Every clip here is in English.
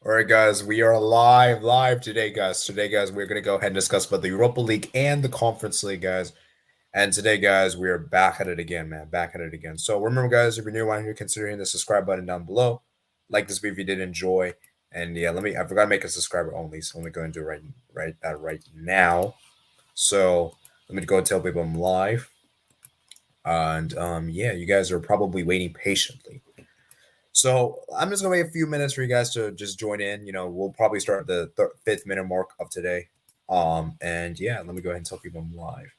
All right, guys, we are live today, guys. Today, guys, we're gonna go ahead and discuss about the Europa League and the Conference League, guys. And today, guys, we are back at it again, man. Back at it again. So remember, guys, if you're new around here, consider hitting the subscribe button down below. Like this video if you did enjoy. And yeah, I forgot to make a subscriber only, so let me go and do right now. So let me go and tell people I'm live. And yeah, you guys are probably waiting patiently. So I'm just gonna wait a few minutes for you guys to just join in. We'll probably start the 5th minute mark of today. And yeah, let me go ahead and tell people I'm live.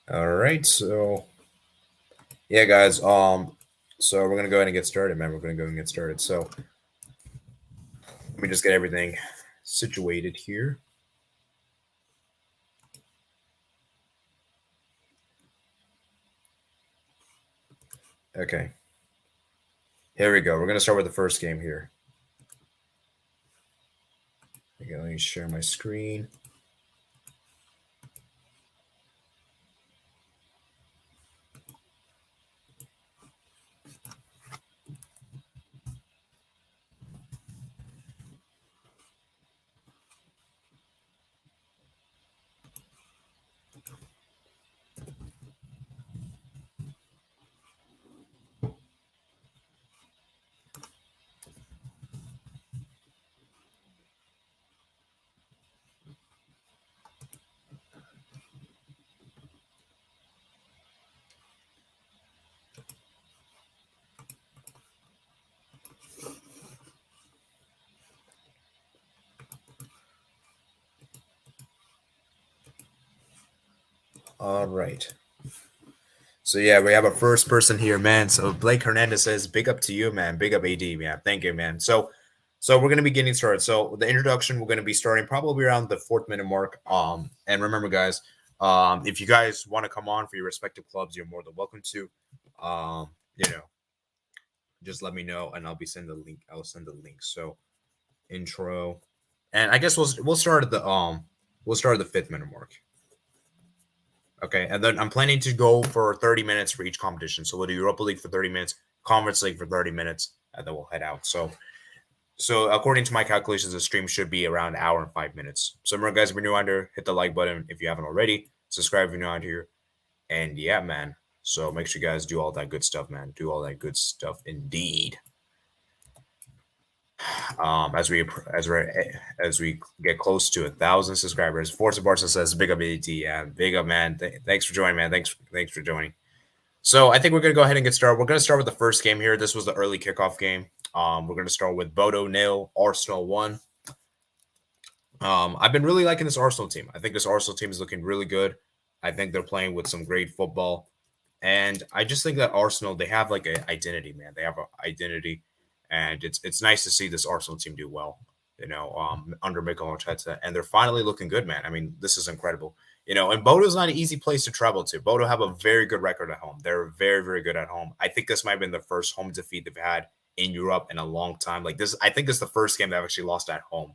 All right, so yeah, guys. So we're gonna go ahead and get started, man. We're gonna go and get started. So let me just get everything situated here. Okay. Here we go. We're gonna start with the first game here. Okay, let me share my screen. All right. So yeah, we have a first person here, man. So Blake Hernandez says, "Big up to you, man. Big up AD, man. Thank you, man." So we're gonna be getting started. So the introduction, we're gonna be starting probably around the 4th minute mark. And remember, guys, if you guys want to come on for your respective clubs, you're more than welcome to. Um, you know, just let me know, and I'll be sending the link. I'll send the link. So intro, and I guess we'll start at the 5th minute mark. Okay, and then I'm planning to go for 30 minutes for each competition. So we'll do Europa League for 30 minutes, Conference League for 30 minutes, and then we'll head out. So according to my calculations, the stream should be around an hour and 5 minutes. So remember, guys, if you're new on here, hit the like button if you haven't already. Subscribe if you're new on here. And yeah, man. So make sure you guys do all that good stuff, man. Do all that good stuff indeed. As we get close to 1,000 subscribers, Forza Barca says, "Big up AT, yeah, big up, man. Thanks for joining, man. Thanks for joining." So I think we're gonna go ahead and get started. We're gonna start with the first game here. This was the early kickoff game. We're gonna start with Bodo 0, Arsenal 1. I've been really liking this Arsenal team. I think this Arsenal team is looking really good. I think they're playing with some great football. And I just think that Arsenal, they have like an identity, man. They have an identity. And it's nice to see this Arsenal team do well, under Mikel Arteta. And they're finally looking good, man. I mean, this is incredible. And Bodo's not an easy place to travel to. Bodo have a very good record at home. They're very, very good at home. I think this might have been the first home defeat they've had in Europe in a long time. Like this, I think this is the first game they've actually lost at home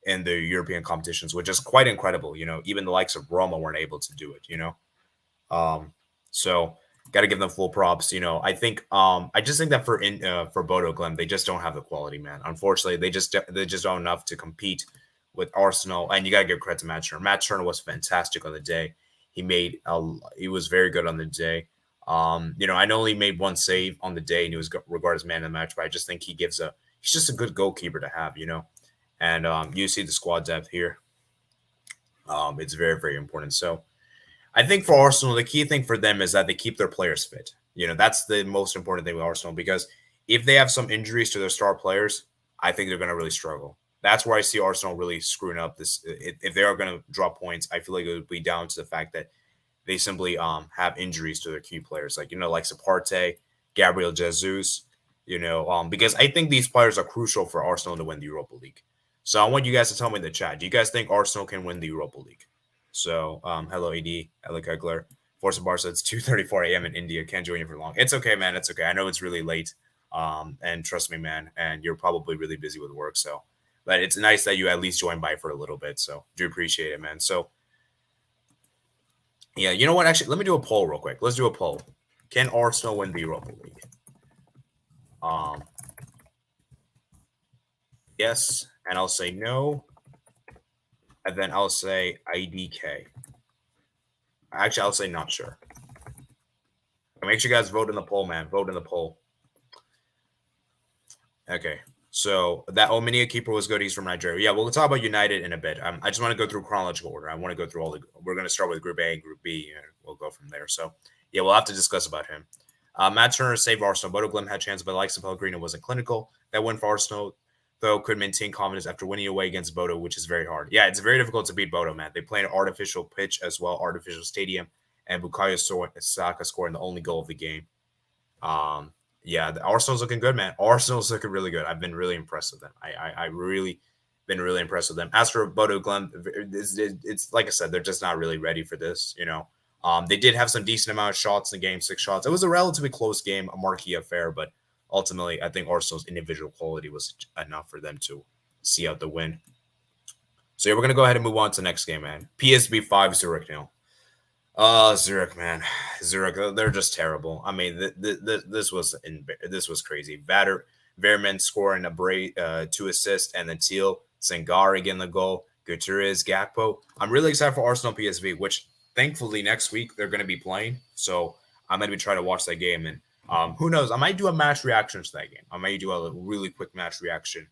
in the European competitions, which is quite incredible. Even the likes of Roma weren't able to do it. So got to give them full props. I think I just think that for Bodo Glim, they just don't have the quality, man. Unfortunately, they just don't enough to compete with Arsenal. And you got to give credit to Matt Turner. Matt Turner was fantastic on the day. He was very good on the day. I know he made one save on the day and he was regarded as man of the match, but I just think he's just a good goalkeeper to have, And you see the squad depth here. It's very, very important. So I think for Arsenal, the key thing for them is that they keep their players fit. That's the most important thing with Arsenal, because if they have some injuries to their star players, I think they're going to really struggle. That's where I see Arsenal really screwing up this. If they are going to drop points, I feel like it would be down to the fact that they simply have injuries to their key players, like Saparte, Gabriel Jesus, because I think these players are crucial for Arsenal to win the Europa League. So I want you guys to tell me in the chat, do you guys think Arsenal can win the Europa League? So hello AD, Alec Egler, Forza Barca. It's 2:34 a.m. in India. Can't join you for long. It's okay, man. It's okay. I know it's really late. And trust me, man. And you're probably really busy with work. So But it's nice that you at least joined by for a little bit. So do appreciate it, man. So yeah, you know what? Actually, let me do a poll real quick. Let's do a poll. Can Arsenal win the Europa League? Um, yes, and I'll say no, and then I'll say IDK. Actually, I'll say not sure. Make sure you guys vote in the poll, man. Vote in the poll. Okay. So that Ominia keeper was good. He's from Nigeria. Yeah, we'll talk about United in a bit. I just want to go through chronological order. I want to go through all the. We're going to start with Group A and Group B, and we'll go from there. So yeah, we'll have to discuss about him. Matt Turner saved Arsenal. Bodo Glimt had chance, but the likes of Pellegrino wasn't clinical. That win for Arsenal, though, could maintain confidence after winning away against Bodo, which is very hard. Yeah, it's very difficult to beat Bodo, man. They play an artificial pitch as well, artificial stadium, and Bukayo Saka scoring the only goal of the game. Yeah, the Arsenal's looking good, man. Arsenal's looking really good. I've been really impressed with them. I really been really impressed with them. As for Bodo Glimt, it's like I said, they're just not really ready for this. They did have some decent amount of shots in the game, 6 shots. It was a relatively close game, a marquee affair, but ultimately, I think Arsenal's individual quality was enough for them to see out the win. So yeah, we're gonna go ahead and move on to the next game, man. PSV 5, Zurich 0. Zurich, man, Zurich, they're just terrible. I mean, this was crazy. Verman scoring a 2 assists, and then Teal, Sengar again the goal, Gutierrez, Gakpo. I'm really excited for Arsenal PSV, which thankfully next week they're going to be playing. So I'm going to be trying to watch that game, and who knows? I might do a match reaction to that game. I might do a really quick match reaction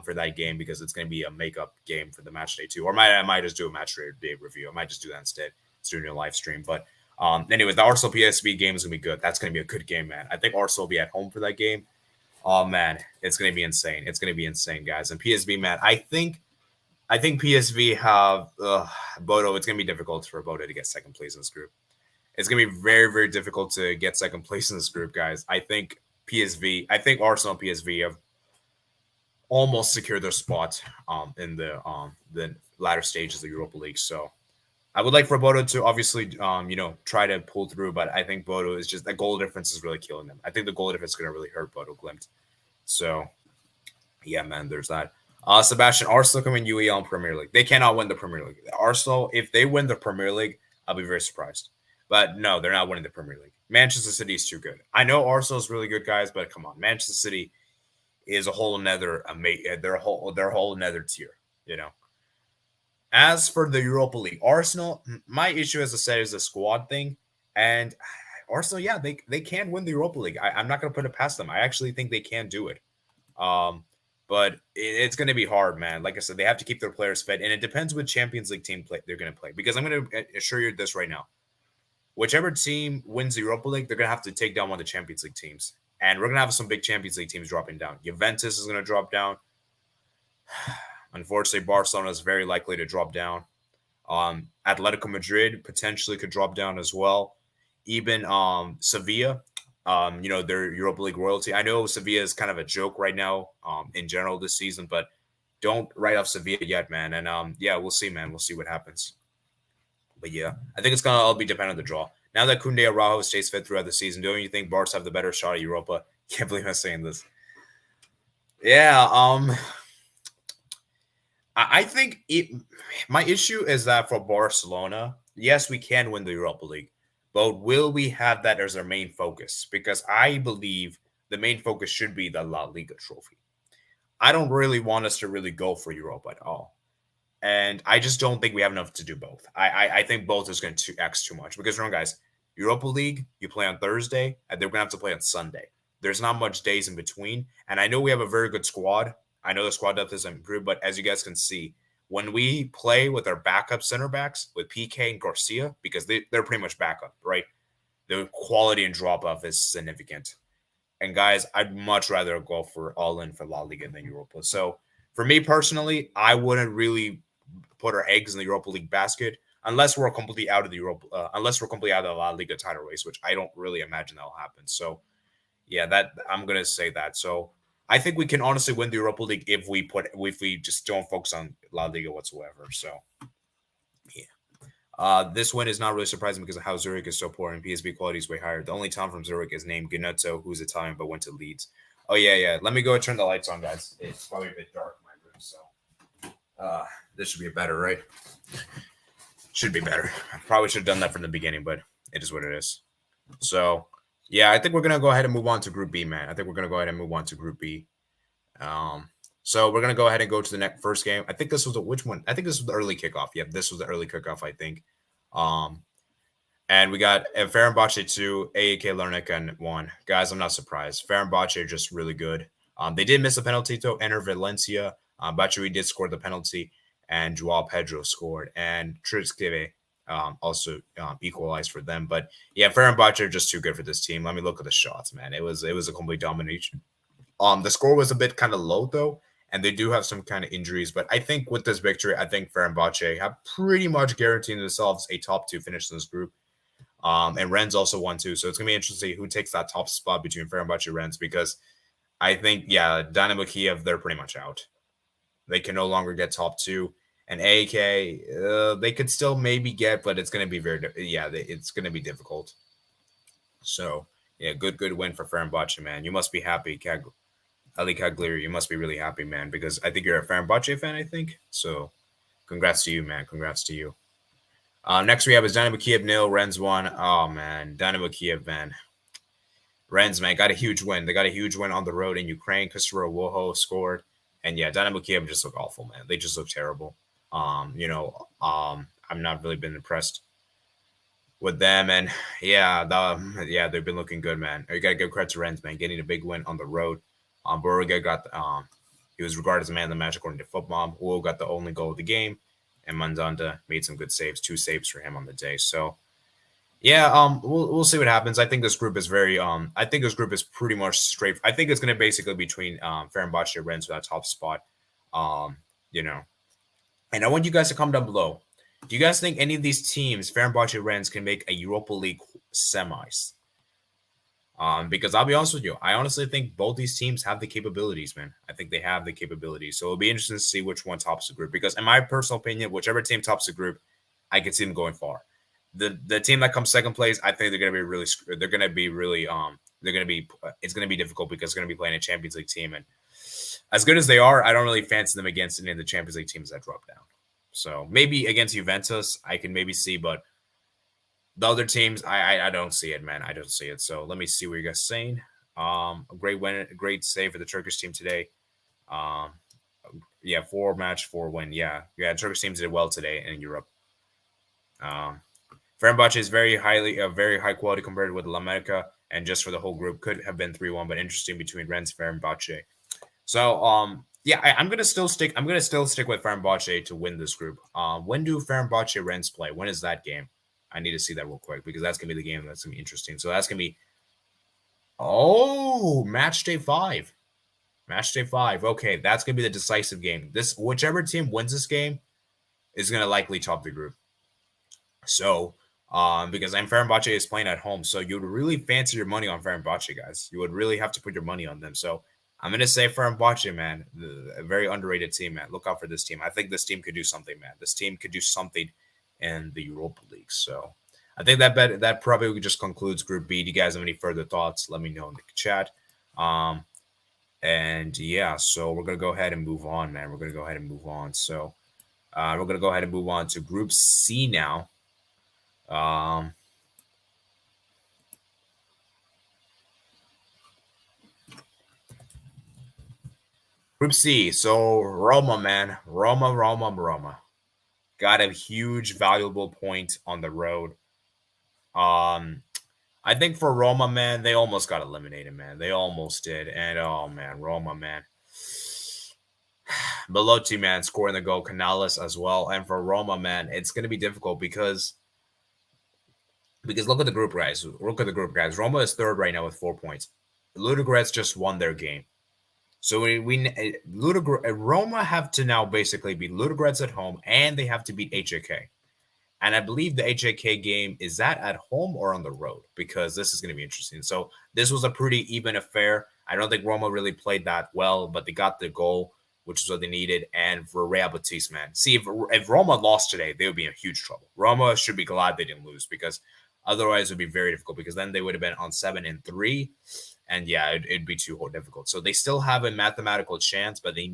for that game because it's going to be a makeup game for the match day too. Or I might just do a match day review. I might just do that instead. Doing a live stream. But anyways, the Arsenal PSV game is gonna be good. That's gonna be a good game, man. I think Arsenal will be at home for that game. Oh man, it's gonna be insane. It's gonna be insane, guys. And PSV, man, I think PSV have Bodo. It's gonna be difficult for Bodo to get second place in this group. It's gonna be very, very difficult to get second place in this group, guys. I think Arsenal and PSV have almost secured their spot in the latter stages of the Europa League. So I would like for Bodo to obviously, try to pull through, but I think Bodo is just the goal difference is really killing them. I think the goal difference is going to really hurt Bodo Glimt. So, yeah, man, there's that. Sebastian, Arsenal coming UEL and Premier League. They cannot win the Premier League. Arsenal, if they win the Premier League, I'll be very surprised. But no, they're not winning the Premier League. Manchester City is too good. I know Arsenal is really good, guys, but come on, Manchester City is a whole another they're a whole another tier, As for the Europa League, Arsenal, my issue, as I said, is the squad thing. And Arsenal, yeah, they can win the Europa League. I'm not going to put it past them. I actually think they can do it. But it's going to be hard, man. Like I said, they have to keep their players fed. And it depends which Champions League team they're going to play. Because I'm going to assure you this right now. Whichever team wins the Europa League, they're going to have to take down one of the Champions League teams. And we're going to have some big Champions League teams dropping down. Juventus is going to drop down. Unfortunately, Barcelona is very likely to drop down. Atletico Madrid potentially could drop down as well. Even Sevilla, their Europa League royalty. I know Sevilla is kind of a joke right now in general this season, but don't write off Sevilla yet, man. And yeah, we'll see, man. We'll see what happens. But yeah, I think it's going to all be dependent on the draw. Now that Koundé Araujo stays fit throughout the season, don't you think Barca have the better shot at Europa? Can't believe I'm saying this. Yeah, I think my issue is that for Barcelona, yes, we can win the Europa League, but will we have that as our main focus? Because I believe the main focus should be the La Liga trophy. I don't really want us to really go for Europa at all. And I just don't think we have enough to do both. I think both is going to X too much. Because remember, guys, Europa League, you play on Thursday, and they're going to have to play on Sunday. There's not much days in between. And I know we have a very good squad. I know the squad depth is improved, but as you guys can see, when we play with our backup center backs, with PK and Garcia, because they're pretty much backup, right? The quality and drop-off is significant. And guys, I'd much rather go for all-in for La Liga than Europa. So for me personally, I wouldn't really put our eggs in the Europa League basket unless we're completely out of the La Liga title race, which I don't really imagine that'll happen. So yeah, that I'm gonna say that. So I think we can honestly win the Europa League if we just don't focus on La Liga whatsoever. So yeah. This win is not really surprising because of how Zurich is so poor and PSV quality is way higher. The only talent from Zurich is named Gnuzzo, who's Italian but went to Leeds. Oh yeah. Let me go turn the lights on, guys. It's probably a bit dark in my room, so This should be better, right? Should be better. I probably should have done that from the beginning, but it is what it is. So, yeah, I think we're gonna go ahead and move on to Group B, man. I think we're gonna go ahead and move on to Group B. So we're gonna go ahead and go to the next first game. I think this was which one? I think this was the early kickoff. Yep, this was the early kickoff. I think. Um, and we got Fenerbahce 2, AEK Larnaca 1. Guys, I'm not surprised. Fenerbahce are just really good. They did miss a penalty to enter Valencia. Batshuayi did score the penalty, and Joao Pedro scored, and Trizkeve also equalized for them. But yeah, Fenerbahce are just too good for this team. Let me look at the shots, man. It was a complete domination. The score was a bit kind of low though, and they do have some kind of injuries. But I think with this victory, I think Fenerbahce have pretty much guaranteed themselves a top 2 finish in this group. And Rennes also won too. So it's going to be interesting who takes that top spot between Fenerbahce and Rennes, because I think, yeah, Dynamo Kiev, they're pretty much out. They can no longer get top 2. And AEK, they could still maybe get, but it's going to be it's going to be difficult. So, yeah, good win for Fenerbahce, man. You must be happy, Ali Cagliari. You must be really happy, man, because I think you're a Fenerbahce fan, I think. So, congrats to you, man. Congrats to you. Next we have is Dynamo Kiev 0, Rennes 1. Oh, man. Dynamo Kiev, man. Rennes, man, got a huge win. They got a huge win on the road in Ukraine. Christopher Woho scored. And, yeah, Dynamo Kiev just look awful, man. They just look terrible. I've not really been impressed with them. And, yeah, they've been looking good, man. You got to give credit to Rennes, man, getting a big win on the road. Borrega got he was regarded as the man of the match according to Football. Woho got the only goal of the game. And Mandanda made some good saves, 2 saves for him on the day. So, yeah, we'll see what happens. I think this group is I think this group is pretty much straight. I think it's going to basically between Fenerbahce and Rennes for that top spot. And I want you guys to comment down below. Do you guys think any of these teams, Fenerbahce and Rennes, can make a Europa League semis? Because I'll be honest with you, I honestly think both these teams have the capabilities, man. I think they have the capabilities. So it'll be interesting to see which one tops the group. Because in my personal opinion, whichever team tops the group, I can see them going far. The team that comes second place, I think they're going to be really. They're going to be really. They're going to be. It's going to be difficult because they're going to be playing a Champions League team, and as good as they are, I don't really fancy them against any of the Champions League teams that drop down. So maybe against Juventus, I can maybe see, but the other teams, I don't see it, man. I don't see it. So let me see what you guys are saying. A great win, a great save for the Turkish team today. 4 win. Yeah, Turkish teams did well today in Europe. Fenerbahce is very high quality compared with Larnaca, and just for the whole group could have been 3-1, but interesting between Rennes and Fenerbahce. So I'm gonna still stick with Fenerbahce to win this group. When do Fenerbahce Rennes play? When is that game? I need to see that real quick because that's gonna be the game that's gonna be interesting. So that's gonna be Matchday 5. Matchday 5. Okay, that's gonna be the decisive game. Whichever team wins this game is gonna likely top the group. So because Fenerbahce is playing at home, so you would really fancy your money on Fenerbahce, guys. You would really have to put your money on them. So I'm gonna say Fenerbahce, man, a very underrated team, man. Look out for this team. I think this team could do something, man. This team could do something in the Europa League. So I think that probably just concludes Group B. Do you guys have any further thoughts? Let me know in the chat. And yeah, so we're gonna go ahead and move on, man. We're gonna go ahead and move on. So we're gonna go ahead and move on to Group C now. Group C. So Roma, man, Roma got a huge valuable point on the road. I think for Roma, man, they almost got eliminated, man. They almost did. And oh man, Roma, man. Belotti, man, scoring the goal, Canales as well. And for Roma, man, it's gonna be difficult because look at the group, guys. Roma is third right now with 4 points. Ludogorets just won their game. So Roma have to now basically beat Ludogorets at home, and they have to beat HJK. And I believe the HJK game, is that at home or on the road? Because this is going to be interesting. So this was a pretty even affair. I don't think Roma really played that well, but they got the goal, which is what they needed. And for Real Betis, man, see, if Roma lost today, they would be in huge trouble. Roma should be glad they didn't lose, because otherwise it would be very difficult, because then they would have been on 7-3. And yeah, it'd be too difficult. So they still have a mathematical chance, but they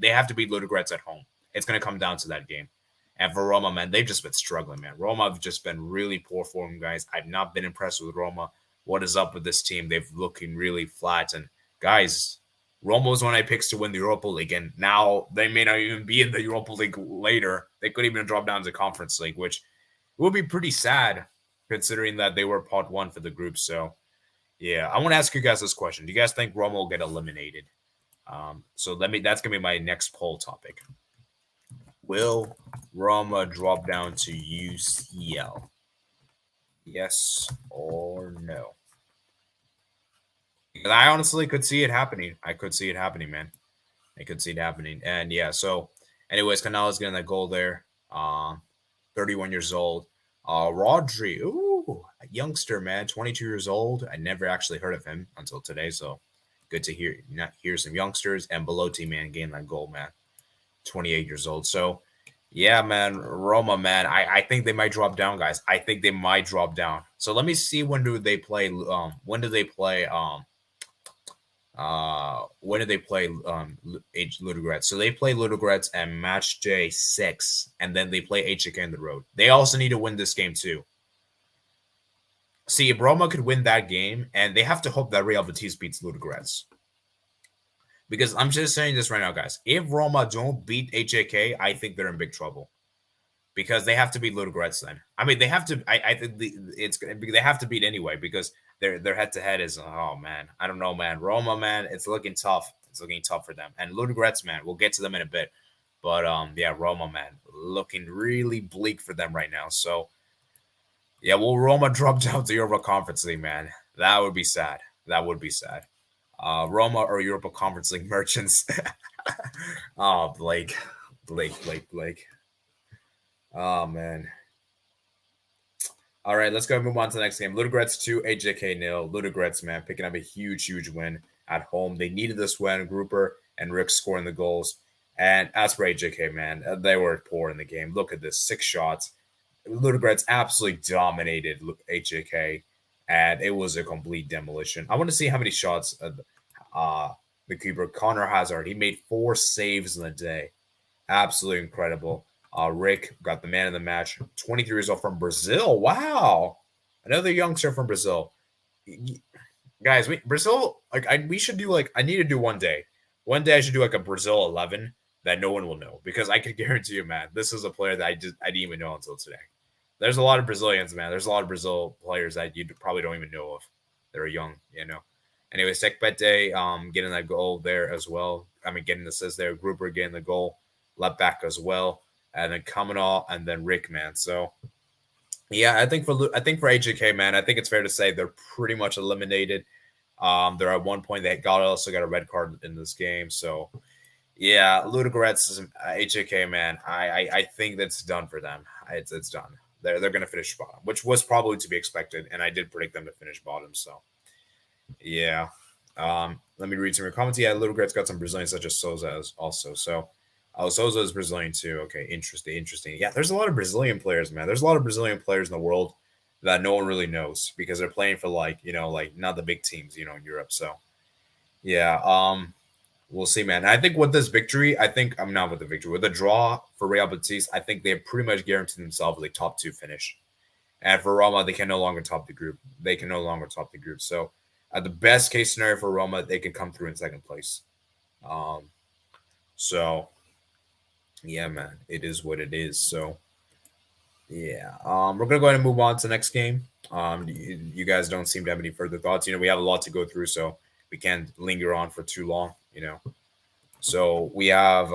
have to beat Ludogorets at home. It's gonna come down to that game. And for Roma, man, they've just been struggling, man. Roma have just been really poor form, guys. I've not been impressed with Roma. What is up with this team? They've looking really flat. And guys, Roma was one I picked to win the Europa League, and now they may not even be in the Europa League later. They could even drop down to Conference League, which would be pretty sad considering that they were part one for the group. So, yeah, I want to ask you guys this question: do you guys think Roma will get eliminated? So that's gonna be my next poll topic. Will Roma drop down to UCL? Yes or no? Because I honestly could see it happening. I could see it happening, man. I could see it happening. And yeah, so anyways, Canales getting that goal there. 31 years old. Rodri, ooh, a youngster, man, 22 years old. I never actually heard of him until today. So good to hear some youngsters. And Belotti, man, getting that goal, man. 28 years old. So yeah, man, Roma, man, I think they might drop down, guys. I think they might drop down. So let me see when do they play when do they play Ludogorets? So they play Ludogorets and match day 6, and then they play HJK on the road. They also need to win this game too. See, if Roma could win that game, and they have to hope that Real Betis beats Ludogorets. Because I'm just saying this right now, guys. If Roma don't beat HJK, I think they're in big trouble. Because they have to beat Ludogorets then. I mean, they have to. I think they have to beat anyway because their head to head is, oh man, I don't know, man. Roma, man, it's looking tough. It's looking tough for them. And Ludogorets, man, we'll get to them in a bit. But yeah, Roma, man, looking really bleak for them right now. So yeah, will Roma drop down to Europa Conference League, man? That would be sad. That would be sad. Roma or Europa Conference League merchants. Oh, Blake. Oh man. All right, let's go and move on to the next game. Ludogorets 2, HJK 0. Ludogorets, man, picking up a huge win at home. They needed this win. Grouper and Rick scoring the goals. And as for HJK, man, they were poor in the game. Look at this, 6 shots. Ludogorets absolutely dominated HJK, and it was a complete demolition. I want to see how many shots the keeper, Connor Hazard, he made 4 saves in the day. Absolutely incredible. Rick got the man of the match. 23 years old from Brazil. Wow. Another youngster from Brazil. Guys, Brazil, we should do I need to do one day. One day I should do a Brazil 11 that no one will know because I can guarantee you, man, this is a player that I didn't even know until today. There's a lot of Brazilians, man. There's a lot of Brazil players that you probably don't even know of. They're young, you know. Anyway, Sekpete getting that goal there as well. I mean, getting the assist there. Gruber getting the goal. Left back as well. And then Kamanal and then Rick, man. So, yeah, I think for HJK, man, I think it's fair to say they're pretty much eliminated. They're at one point they also got a red card in this game. So, yeah, Ludogorets, HJK, man, I think that's done for them. It's done. They're going to finish bottom, which was probably to be expected, and I did predict them to finish bottom. So, yeah. Let me read some of your comments. Yeah, Ludogorets got some Brazilians such as Souza also. So, Souza is Brazilian too. Okay, interesting. Yeah, there's a lot of Brazilian players, man. There's a lot of Brazilian players in the world that no one really knows because they're playing for not the big teams, in Europe. So, yeah, we'll see, man. I think with this victory, I'm not with the victory. With the draw for Real Betis, I think they pretty much guaranteed themselves a top 2 finish. And for Roma, they can no longer top the group. So, at the best case scenario for Roma, they can come through in second place. So, yeah, man, it is what it is. So, yeah, we're gonna go ahead and move on to the next game. You guys don't seem to have any further thoughts. We have a lot to go through, so we can't linger on for too long. So we have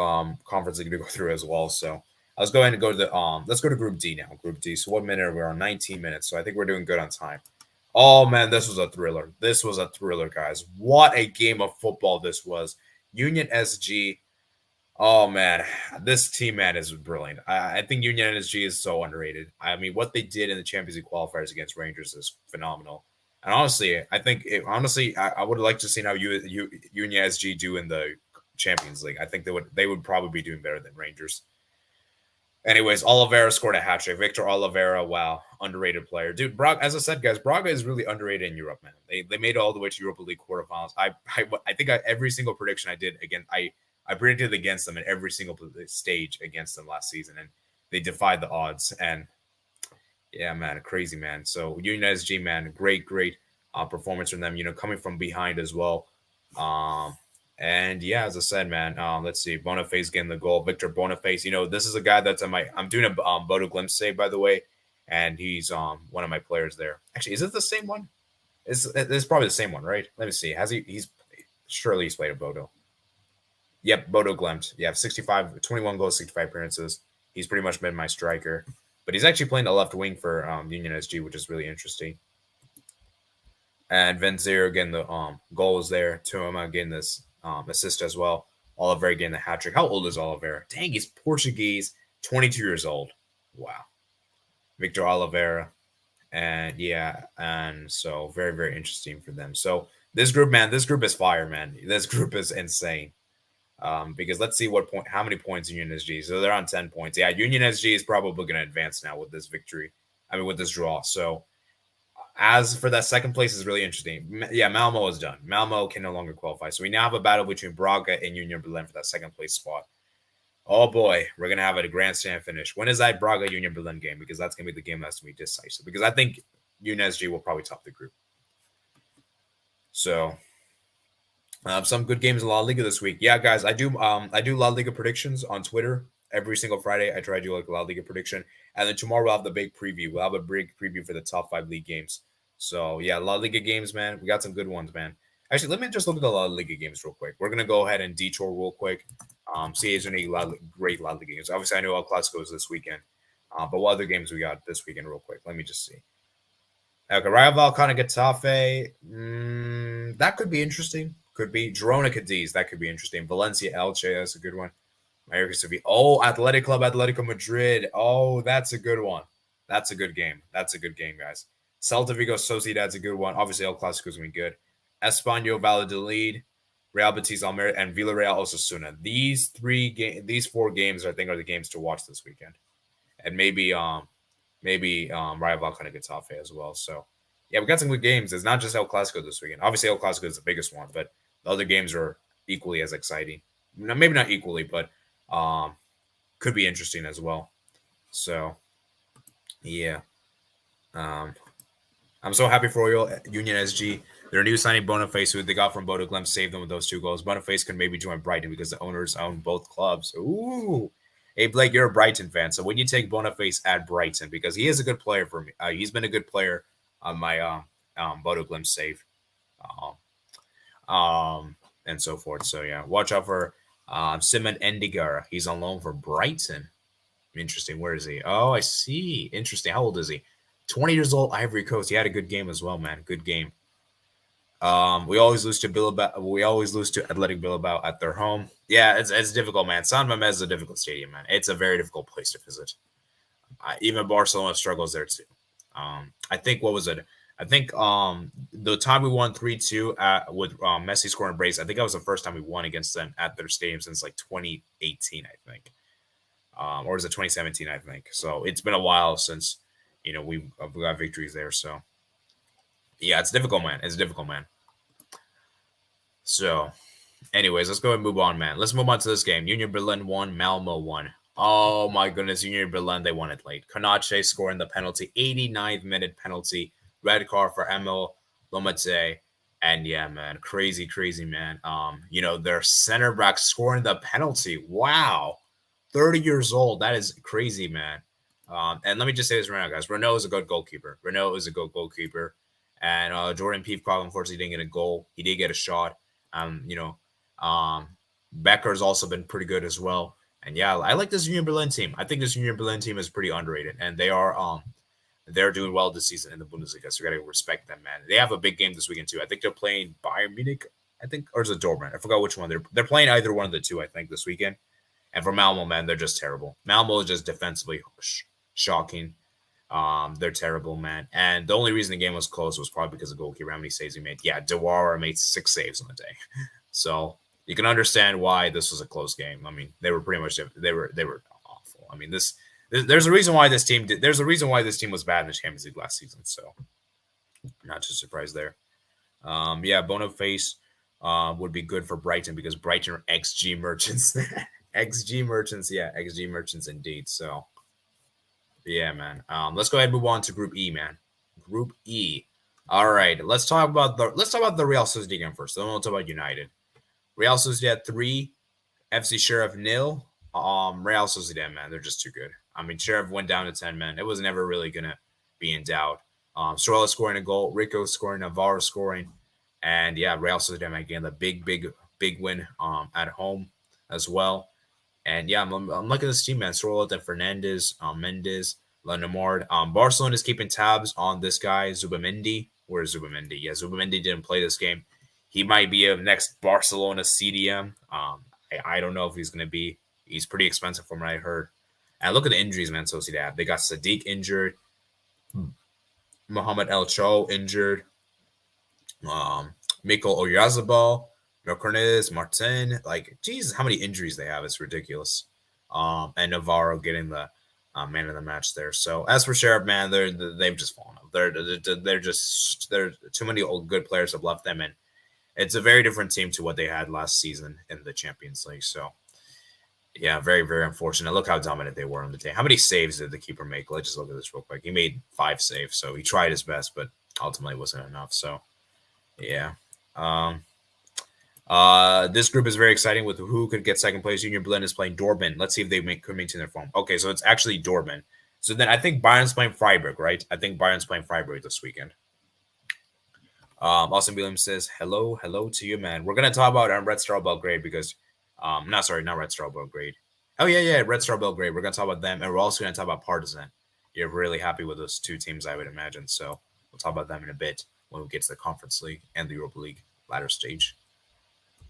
conference league to go through as well. So let's go ahead and go to let's go to Group D now. Group D. So what minute are we on? 19 minutes. So I think we're doing good on time. Oh man, this was a thriller. Guys. What a game of football this was. Union SG. Oh man, this team, man, is brilliant. I think Union SG is so underrated. I mean, what they did in the Champions League qualifiers against Rangers is phenomenal. And honestly, I would like to see how Union SG do in the Champions League. I think they would probably be doing better than Rangers. Anyways, Oliveira scored a hat trick. Victor Oliveira, wow, underrated player, dude. Braga, as I said, guys, Braga is really underrated in Europe, man. They made it all the way to Europa League quarterfinals. I think every single prediction I did again, I predicted against them in every single stage against them last season, and they defied the odds. And yeah, man, crazy, man. So Union SG, man, great performance from them. Coming from behind as well. Um, and yeah, as I said, man, let's see, Boniface getting the goal. Victor Boniface. This is a guy that's on my. I'm doing a Bodo Glimpse save, by the way, and he's one of my players there. Actually, is it the same one? It's probably the same one, right? Let me see. Has he? Surely he's played a Bodo. Yep, Bodo Glimt. Yeah, 65, 21 goals, 65 appearances. He's pretty much been my striker. But he's actually playing the left wing for Union SG, which is really interesting. And Venzero getting the goals there. Tuama getting this assist as well. Oliveira getting the hat trick. How old is Oliveira? Dang, he's Portuguese, 22 years old. Wow. Victor Oliveira. And yeah, and so very interesting for them. So this group, man, this group is fire, man. This group is insane. Because let's see how many points Union SG. So they're on 10 points. Yeah, Union SG is probably going to advance now with this victory. I mean, with this draw. So as for that second place is really interesting. Yeah, Malmo is done. Malmo can no longer qualify. So we now have a battle between Braga and Union Berlin for that second place spot. Oh boy, we're gonna have a grandstand finish. When is that Braga Union Berlin game? Because that's gonna be the game that's gonna be decisive. Because I think Union SG will probably top the group. So some good games in La Liga this week. Yeah, guys, I do La Liga predictions on Twitter every single Friday. I try to do like a La Liga prediction, and then tomorrow we'll have the big preview. We'll have a big preview for the top 5 league games. So yeah, La Liga games, man. We got some good ones, man. Actually, let me just look at the La Liga games real quick. We're gonna go ahead and detour real quick. See if there's any great La Liga games. Obviously, I know El Clasico is this weekend, but what other games we got this weekend, real quick? Let me just see. Okay, Rayo Vallecano Getafe. That could be interesting. Could be Girona Cadiz. That could be interesting. Valencia Elche. That's a good one. Mallorca Sevilla. Oh, Athletic Club Atletico Madrid. Oh, that's a good one. That's a good game. That's a good game, guys. Celta Vigo Sociedad's a good one. Obviously, El Clasico is going to be good. Espanyol Valladolid, Real Betis Almeria, and Villarreal Osasuna. These 4 games, I think, are the games to watch this weekend. And maybe Rayo Vallecano Getafe as well. So, yeah, we got some good games. It's not just El Clasico this weekend. Obviously, El Clasico is the biggest one, but the other games are equally as exciting. Maybe not equally, but could be interesting as well. So, yeah. I'm so happy for Union SG. Their new signing Boniface, who they got from Bodo Glimt, saved them with those 2 goals. Boniface can maybe join Brighton because the owners own both clubs. Ooh. Hey, Blake, you're a Brighton fan. So when you take Boniface at Brighton, because he is a good player for me. He's been a good player on my Bodo Glimt save. And so forth. So, yeah, watch out for Simon Endigara. He's on loan for Brighton. Interesting. Where is he? Oh, I see. Interesting. How old is he? 20 years old, Ivory Coast. He had a good game as well, man. Good game. We always lose to Bilbao. We always lose to Athletic Bilbao at their home. Yeah, it's difficult, man. San Mamés is a difficult stadium, man. It's a very difficult place to visit. Even Barcelona struggles there too. I think what was it? I think the time we won 3-2 with Messi scoring a brace. I think that was the first time we won against them at their stadium since like 2018, I think, or was it 2017? I think. So it's been a while since we got victories there. So yeah, it's difficult, man. It's difficult, man. So, anyways, let's go ahead and move on, man. Let's move on to this game. Union Berlin won, Malmo won. Oh my goodness, Union Berlin, they won it late. Konache scoring the penalty, 89th minute penalty, red card for Emil Lomate. And yeah, man, crazy, man. Their center back scoring the penalty. Wow. 30 years old. That is crazy, man. And let me just say this right now, guys. Renault is a good goalkeeper. And Jordan Peacock, unfortunately, didn't get a goal. He did get a shot. Becker's also been pretty good as well. And yeah, I like this Union Berlin team. I think this Union Berlin team is pretty underrated, and they're doing well this season in the Bundesliga. So we got to respect them, man. They have a big game this weekend too. I think they're playing Bayern Munich. I think, or is it Dortmund? I forgot which one. They're playing either one of the two. I think this weekend. And for Malmo, man, they're just terrible. Malmo is just defensively shocking. They're terrible, man. And the only reason the game was close was probably because of goalkeeper, how many saves he made. Yeah, Dewara made 6 saves on the day. So you can understand why this was a close game. I mean, they were pretty much they were awful. I mean, there's a reason why this team was bad in the Champions League last season. So not too surprised there. Yeah, Boniface would be good for Brighton because Brighton are XG merchants. XG merchants, yeah, XG merchants indeed. So yeah, man. Let's go ahead and move on to Group E, man. Group E. All right, let's talk about the Real Sociedad game first. Then we'll talk about United. Real Sociedad 3, FC Sheriff nil. Real Sociedad, man, they're just too good. I mean, Sheriff went down to 10 men. It was never really gonna be in doubt. Sorolla scoring a goal, Rico scoring, Navarro scoring, and yeah, Real Sociedad again the big win at home as well. And yeah, I'm liking this team, man. Sorolla, then Fernandez, Mendes, Leonard. Barcelona is keeping tabs on this guy, Zubamendi. Where's Zubamendi? Yeah, Zubamendi didn't play this game. He might be a next Barcelona CDM. I don't know if he's going to be. He's pretty expensive from what I heard. And look at the injuries, man. Sociedad. They got Sadiq injured, Mohamed El Cho injured, Mikel Oyarzabal, Cornelius Martin. Like, Jesus, how many injuries they have. It's ridiculous. And Navarro getting the man of the match there. So as for Sheriff, man, they've just fallen off. They're too many old good players have left them, and it's a very different team to what they had last season in the Champions League. So yeah, very, very unfortunate. Look how dominant they were on the day. How many saves did the keeper make? Let's just look at this real quick. He made 5 saves, so he tried his best, but ultimately wasn't enough. So yeah. This group is very exciting with who could get second place. Union Berlin is playing Dortmund. Let's see if they could maintain their form. Okay, so it's actually Dortmund. So then I think Bayern's playing Freiburg, right? I think Bayern's playing Freiburg this weekend. Austin Williams says, hello to you, man. We're going to talk about Red Star Belgrade because, not Red Star Belgrade. Oh, yeah, Red Star Belgrade. We're going to talk about them, and we're also going to talk about Partizan. You're really happy with those two teams, I would imagine. So we'll talk about them in a bit when we get to the Conference League and the Europa League latter stage.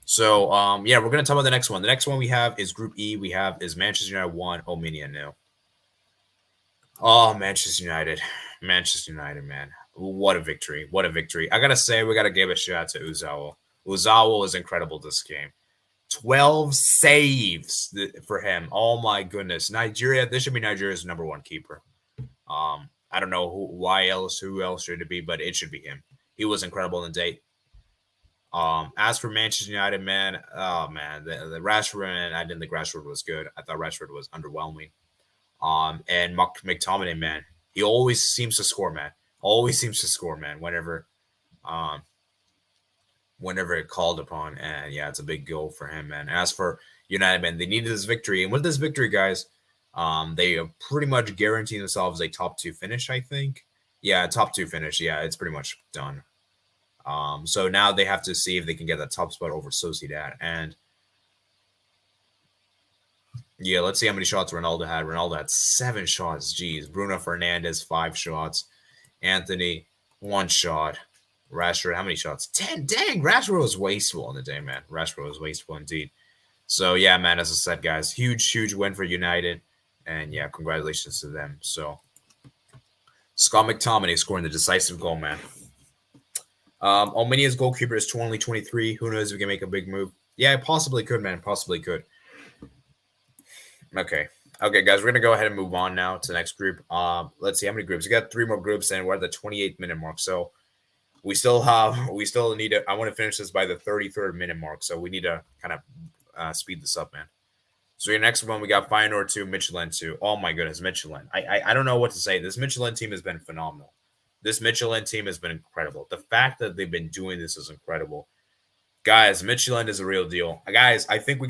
So, yeah, we're going to talk about the next one. The next one we have is Group E. We have is Manchester United 1, Ominia 0. Oh, Manchester United, man. What a victory. I got to say, we got to give a shout out to Uzawa. Uzawa was incredible this game. 12 saves for him. Oh, my goodness. Nigeria, this should be Nigeria's number 1 keeper. I don't know who else should it be, but it should be him. He was incredible in the day. As for Manchester United, man, oh man, the Rashford, man, I didn't think Rashford was good. I thought Rashford was underwhelming. And McTominay, man, he always seems to score, man. Whenever it called upon, and yeah, it's a big goal for him, man. As for United, man, they needed this victory, and with this victory, guys, they are pretty much guaranteeing themselves a top 2 finish. I think, yeah, top 2 finish. Yeah, it's pretty much done. So now they have to see if they can get that top spot over Sociedad. And yeah, let's see how many shots Ronaldo had. Ronaldo had 7 shots. Jeez. Bruno Fernandes, 5 shots. Anthony, 1 shot. Rashford, how many shots? 10. Dang, Rashford was wasteful on the day, man. Rashford was wasteful indeed. So yeah, man, as I said, guys, huge win for United. And yeah, congratulations to them. So Scott McTominay scoring the decisive goal, man. Ominia's goalkeeper is only 23. Who knows if we can make a big move? Yeah, possibly could, man. Possibly could. Okay, guys, we're gonna go ahead and move on now to the next group. Let's see how many groups. We got 3 more groups, and we're at the 28-minute mark. So we still need to. I want to finish this by the 33rd minute mark. So we need to kind of speed this up, man. So your next one, we got Feyenoord 2, Michelin 2. Oh my goodness, Michelin. I don't know what to say. This Michelin team has been phenomenal. This Michelin team has been incredible. The fact that they've been doing this is incredible. Guys, Michelin is a real deal. Guys, I think I'm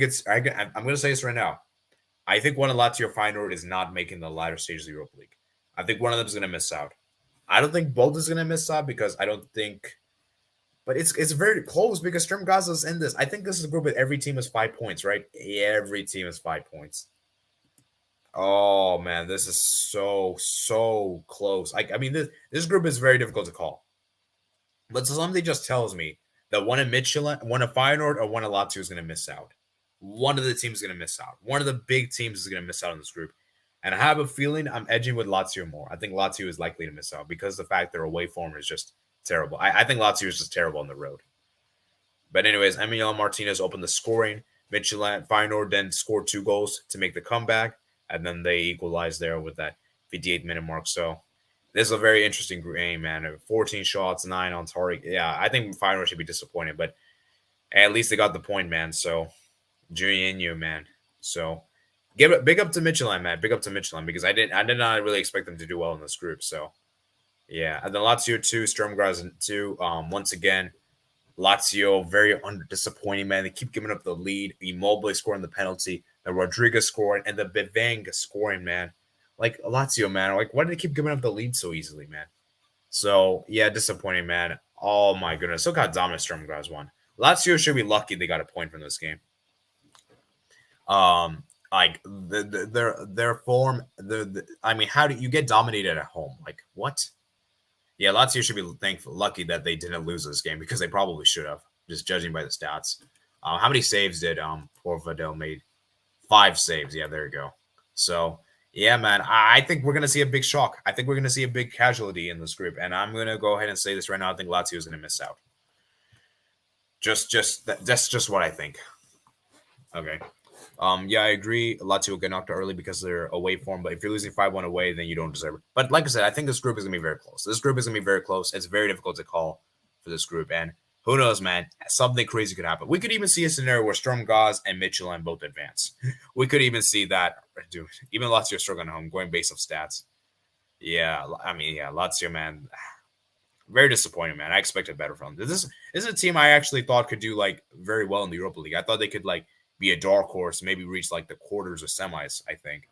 going to say this right now. I think one of Lazio Feyenoord is not making the latter stage of the Europa League. I think one of them is going to miss out. I don't think both is going to miss out because I don't think... But it's very close because Sturm Graz is in this. I think this is a group where every team has 5 points, right? Every team has 5 points. Oh, man, this is so close. I mean, this group is very difficult to call. But something just tells me that one of Feyenoord or one of Lazio is going to miss out. One of the teams is going to miss out. One of the big teams is going to miss out in this group. And I have a feeling I'm edging with Lazio more. I think Lazio is likely to miss out because the fact their away form is just terrible. I think Lazio is just terrible on the road. But anyways, Emiliano Martinez opened the scoring. Feyenoord then scored 2 goals to make the comeback. And then they equalized there with that 58-minute mark. So this is a very interesting game, man. 14 shots, 9 on target. Yeah, I think Feyenoord should be disappointed. But And at least they got the point, man. So Juninho, man. So give it big up to Michelin, man. Big up to Michelin because I did not really expect them to do well in this group. So yeah, and then Lazio 2, Sturm Graz 2. Once again, Lazio very disappointing, man. They keep giving up the lead. Immobile scoring the penalty, the Rodriguez scoring, and the Bivang scoring, man. Like Lazio, man. Like, why do they keep giving up the lead so easily, man? So yeah, disappointing, man. Oh my goodness. Look how dominant Sturm Graz won. Lazio should be lucky they got a point from this game. Like their form, I mean, how do you get dominated at home? Like what? Yeah, Lazio should be thankful, lucky that they didn't lose this game because they probably should have, just judging by the stats. How many saves did Porvadell made? 5 saves. Yeah, there you go. So yeah, man, I think we're gonna see a big shock. I think we're gonna see a big casualty in this group, and I'm gonna go ahead and say this right now. I think Lazio is gonna miss out. That's just what I think. Okay. Yeah, I agree. Lazio will get knocked out early because they're away form. But if you're losing 5-1 away, then you don't deserve it. But like I said, I think this group is gonna be very close. This group is gonna be very close. It's very difficult to call for this group, and who knows, man? Something crazy could happen. We could even see a scenario where Sturm Graz and Michelin both advance. We could even see that. Dude, even Lazio struggling at home, going based off stats. Yeah, I mean, yeah, Lazio, man, very disappointing, man. I expected better from them. This is a team I actually thought could do like very well in the Europa League. I thought they could like be a dark horse, maybe reach like the quarters or semis. I think,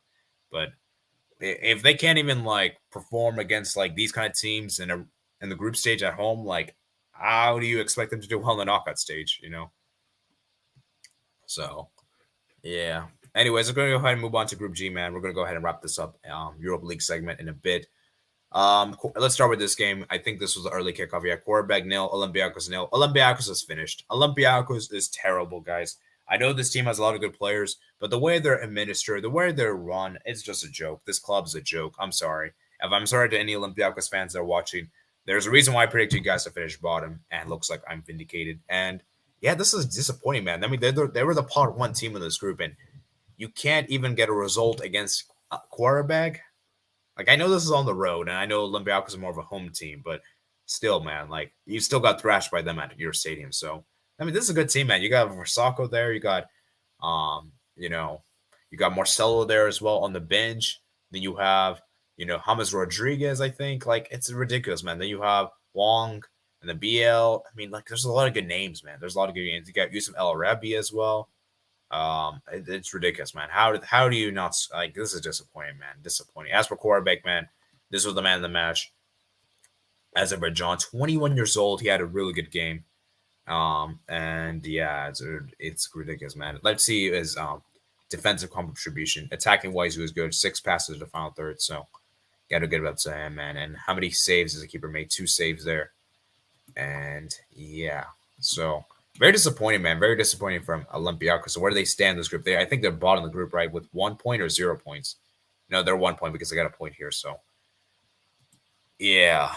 but if they can't even like perform against like these kind of teams in the group stage at home, like how do you expect them to do well in the knockout stage? You know. So yeah. Anyways, we're gonna go ahead and move on to Group G, man. We're gonna go ahead and wrap this up, Europa League segment in a bit. Let's start with this game. I think this was the early kickoff. Yeah, Quarterback nil, Olympiacos nil. Olympiacos is finished. Olympiacos is terrible, guys. I know this team has a lot of good players, but the way they're administered, the way they're run, it's just a joke. This club's a joke. I'm sorry. If I'm sorry to any Olympiacos fans that are watching, there's a reason why I predict you guys to finish bottom, and looks like I'm vindicated. And yeah, this is disappointing, man. I mean, they were the part one team in this group, and you can't even get a result against Quarterback. Like, I know this is on the road, and I know Olympiacos is more of a home team, but still, man, like, you still got thrashed by them at your stadium. So, I mean, this is a good team, man. You got Versacco there. You got, you know, you got Marcelo there as well on the bench. Then you have, James Rodriguez, I think. Like, it's ridiculous, man. Then you have Wong and the BL. I mean, like, there's a lot of good names, man. There's a lot of good names. You got Yusuf El Arabi as well. It's ridiculous, man. How do you not like this? Is disappointing, man. Disappointing. As for quarterback, man, this was the man of the match. Azerbaijan, 21 years old. He had a really good game. And yeah, it's ridiculous, man. Let's see his defensive contribution. Attacking wise, he was good. 6 passes to the final third. So got to give it up to him, man. And how many saves does the keeper make? 2 saves there. And yeah, so very disappointing, man. Very disappointing from Olympiacos. So where do they stand in this group? I think they're bottom of the group, right? With 1 point or 0 points. No, they're 1 point because they got a point here. So yeah.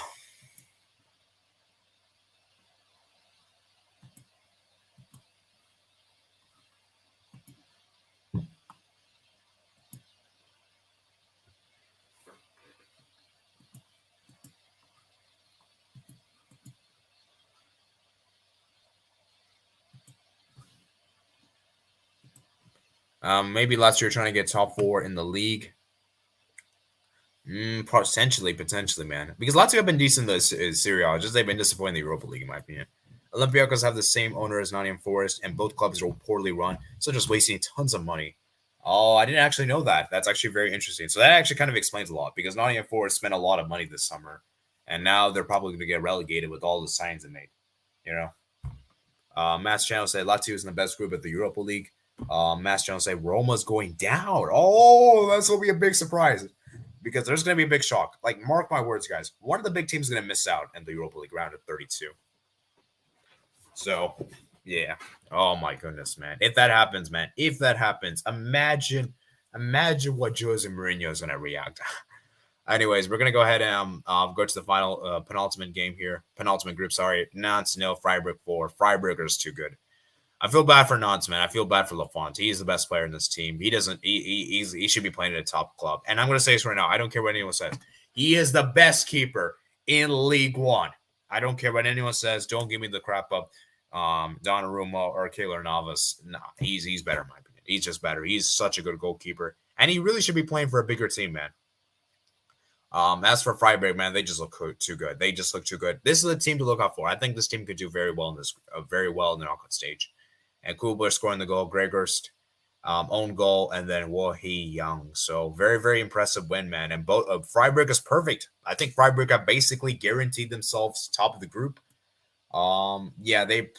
Maybe last year trying to get top 4 in the league. Potentially, man. Because Lazio have been decent in the Serie A. Just they've been disappointing in the Europa League, in my opinion. Olympiacos have the same owner as Nottingham Forest, and both clubs are poorly run, so just wasting tons of money. Oh, I didn't actually know that. That's actually very interesting. So that actually kind of explains a lot because Nottingham Forest spent a lot of money this summer, and now they're probably going to get relegated with all the signs they made. You know, Mass Channel said Lazio is in the best group of the Europa League. Mass Channel said Roma's going down. Oh, that's going to be a big surprise because there's going to be a big shock. Like, mark my words, guys. One of the big teams is going to miss out in the Europa League round of 32. So, yeah. Oh, my goodness, man. If that happens, man. If that happens, imagine what Jose Mourinho is going to react. Anyways, we're going to go ahead and go to the final penultimate game here. Penultimate group, sorry. Nantes nil, Freiburg 4. Freiburg is too good. I feel bad for Nantes, man. I feel bad for Lafont. He's the best player in this team. He doesn't. He should be playing at a top club. And I'm going to say this right now. I don't care what anyone says. He is the best keeper in League One. I don't care what anyone says. Don't give me the crap up. Donnarumma or Keylor Navas. Nah, he's better in my opinion. He's just better. He's such a good goalkeeper, and he really should be playing for a bigger team, man. As for Freiburg, man, they just look too good. They just look too good. This is a team to look out for. I think this team could do very well in this, very well in the knockout stage. And Kubler scoring the goal, Gregorst, own goal, and then Hee Young. So very, very impressive win, man. And both Freiburg is perfect. I think Freiburg have basically guaranteed themselves top of the group. Yeah, they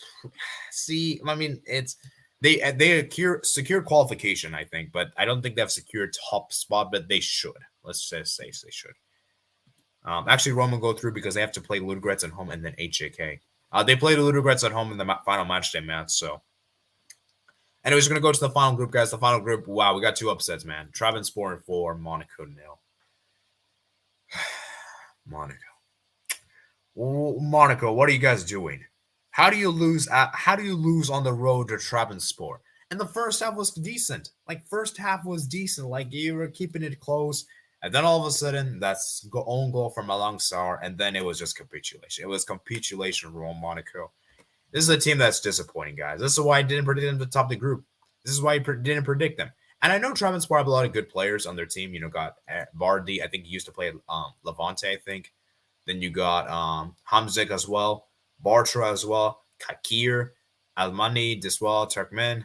see. I mean, it's they secured qualification, I think, but I don't think they have secured top spot, but they should. Let's just say they should. Actually, Roma go through because they have to play Ludogorets at home and then HJK. They played Ludogorets at home in the final matchday match. So, anyways, we're gonna go to the final group, guys. The final group. Wow, we got two upsets, man. Trabzonspor 4, Monaco 0. Monaco. Monaco, what are you guys doing? How do you lose? How do you lose on the road to Trabzonspor? And the first half was decent. Like first half was decent. Like you were keeping it close. And then all of a sudden, that's own goal from Alangsar, and then it was just capitulation. It was capitulation from Monaco. This is a team that's disappointing, guys. This is why I didn't predict them to top the group. This is why I didn't predict them. And I know Trabzonspor have a lot of good players on their team. You know, got Vardy. I think he used to play Levante, I think. Then you got Hamzik as well, Bartra as well, Kakir, Almani, Diswell, Turkmen.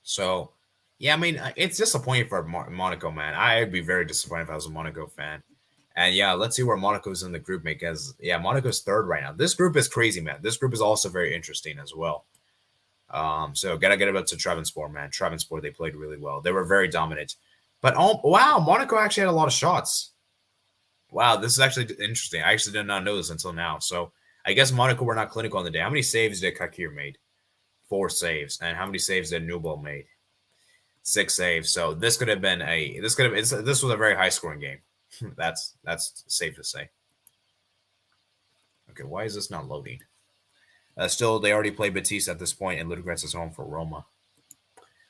So, yeah, I mean, it's disappointing for Monaco, man. I'd be very disappointed if I was a Monaco fan. And yeah, let's see where Monaco's in the group, because yeah, Monaco's third right now. This group is crazy, man. This group is also very interesting as well. So gotta get about to Trabzonspor, man. Trabzonspor, they played really well. They were very dominant. But wow, Monaco actually had a lot of shots. Wow, this is actually interesting. I actually did not know this until now. So I guess Monaco were not clinical on the day. How many saves did Kakir made? 4 saves. And how many saves did Nubel made? 6 saves. So this could have been this was a very high scoring game. That's safe to say. Okay, why is this not loading? Still, they already played Betis at this point, and Ludogorets is home for Roma.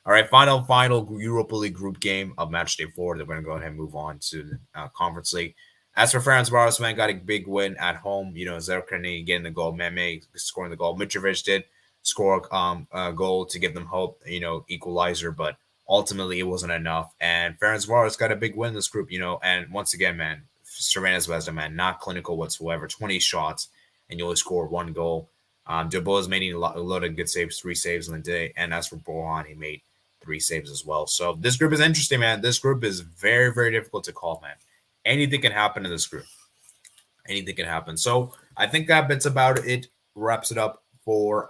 All right, final Europa League group game of Matchday 4. They're going to go ahead and move on to the Conference League. As for Ferencváros, man, got a big win at home. You know, Zerkani getting the goal, Meme scoring the goal. Mitrovic did score a goal to give them hope, you know, equalizer, but ultimately it wasn't enough. And Ferencváros got a big win in this group, you know, and once again, man, Cervena Zvezda, man, not clinical whatsoever. 20 shots, and you only score 1 goal. Dubois is making a lot of good saves, 3 saves in the day. And as for Bohan, he made 3 saves as well. So this group is interesting, man. This group is very, very difficult to call, man. Anything can happen in this group. Anything can happen. So I think that's about it. Wraps it up for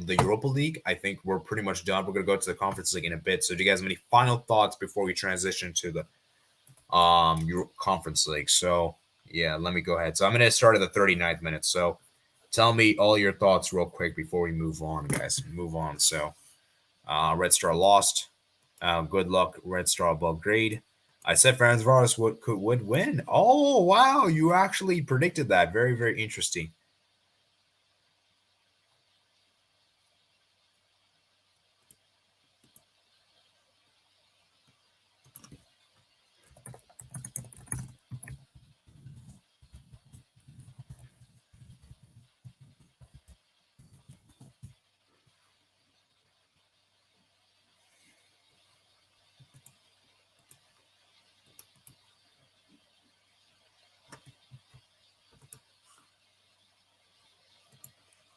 the Europa League. I think we're pretty much done. We're going to go to the Conference League in a bit. So do you guys have any final thoughts before we transition to the Conference League? So yeah, let me go ahead. So I'm going to start at the 39th minute. So tell me all your thoughts real quick before we move on, guys. Move on. So Red Star lost. Good luck, Red Star Belgrade. I said Ferencváros would win. Oh, wow. You actually predicted that. Very, very interesting.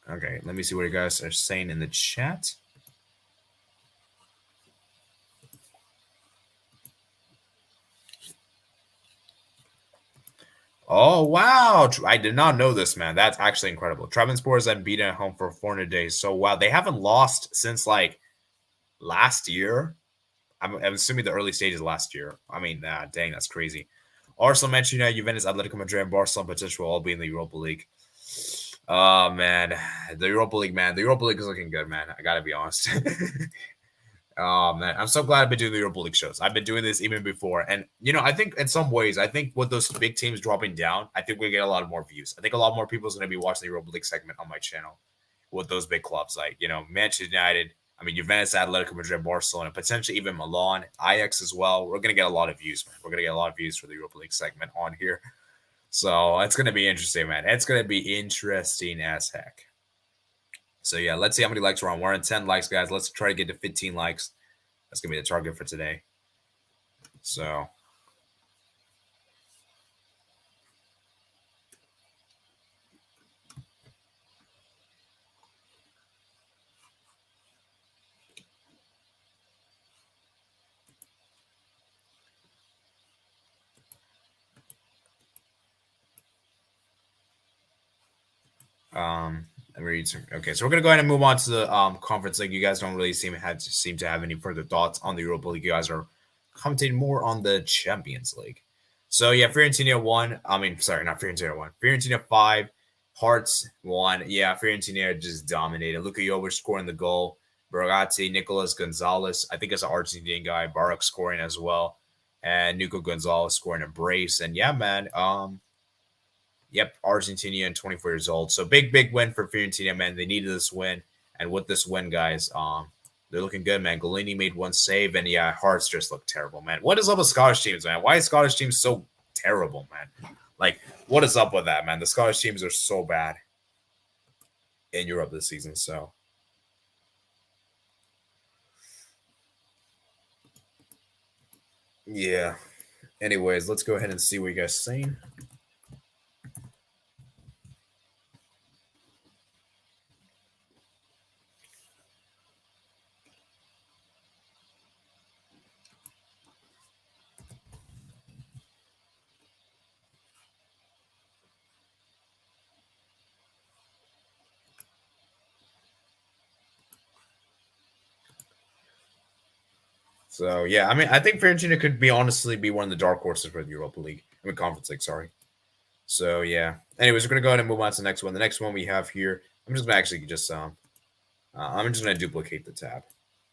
Okay, let me see what you guys are saying in the chat. Oh, wow. I did not know this, man. That's actually incredible. Trabzonspor is unbeaten at home for 400 days. So, wow, they haven't lost since, like, last year. I'm assuming the early stages last year. I mean, dang, that's crazy. Arsenal, Manchester United, Juventus, Atletico Madrid, and Barcelona potential will all be in the Europa League. Oh, man. The Europa League, man. The Europa League is looking good, man. I got to be honest. Oh, man. I'm so glad I've been doing the Europa League shows. I've been doing this even before. And, you know, I think in some ways, I think with those big teams dropping down, I think we get a lot of more views. I think a lot more people is going to be watching the Europa League segment on my channel with those big clubs like, you know, Manchester United, I mean, Juventus, Atletico Madrid, Barcelona, potentially even Milan, Ajax as well. We're going to get a lot of views, man. We're going to get a lot of views for the Europa League segment on here. So it's going to be interesting, man. It's going to be interesting as heck. So yeah, let's see how many likes we're on. We're on 10 likes, guys. Let's try to get to 15 likes. That's gonna be the target for today. So let me read some. Okay, so we're gonna go ahead and move on to the conference league. You guys don't really seem to have any further thoughts on the Europa League. You guys are commentating more on the Champions League. So yeah, Fiorentina won. I mean, sorry, not Fiorentina won. Fiorentina 5, Hearts 1. Yeah, Fiorentina just dominated. Luka Jovic scoring the goal. Bergatti, Nicolas Gonzalez, I think it's an Argentinian guy, Barak scoring as well, and Nico Gonzalez scoring a brace. And yeah, man, yep, Argentina and 24 years old. So big win for Fiorentina, man. They needed this win, and with this win, guys, they're looking good, man. Golini made one save, and yeah, Hearts just look terrible, man. What is up with Scottish teams, man? Why is Scottish teams so terrible, man? Like, what is up with that, man? The Scottish teams are so bad in Europe this season. So yeah. Anyways, let's go ahead and see what you guys are saying. So yeah, I mean, I think Fiorentina could be honestly be one of the dark horses for the Europa League. I mean, Conference League. Sorry. So yeah. Anyways, we're gonna go ahead and move on to the next one. The next one we have here. I'm just gonna actually just I'm just gonna duplicate the tab,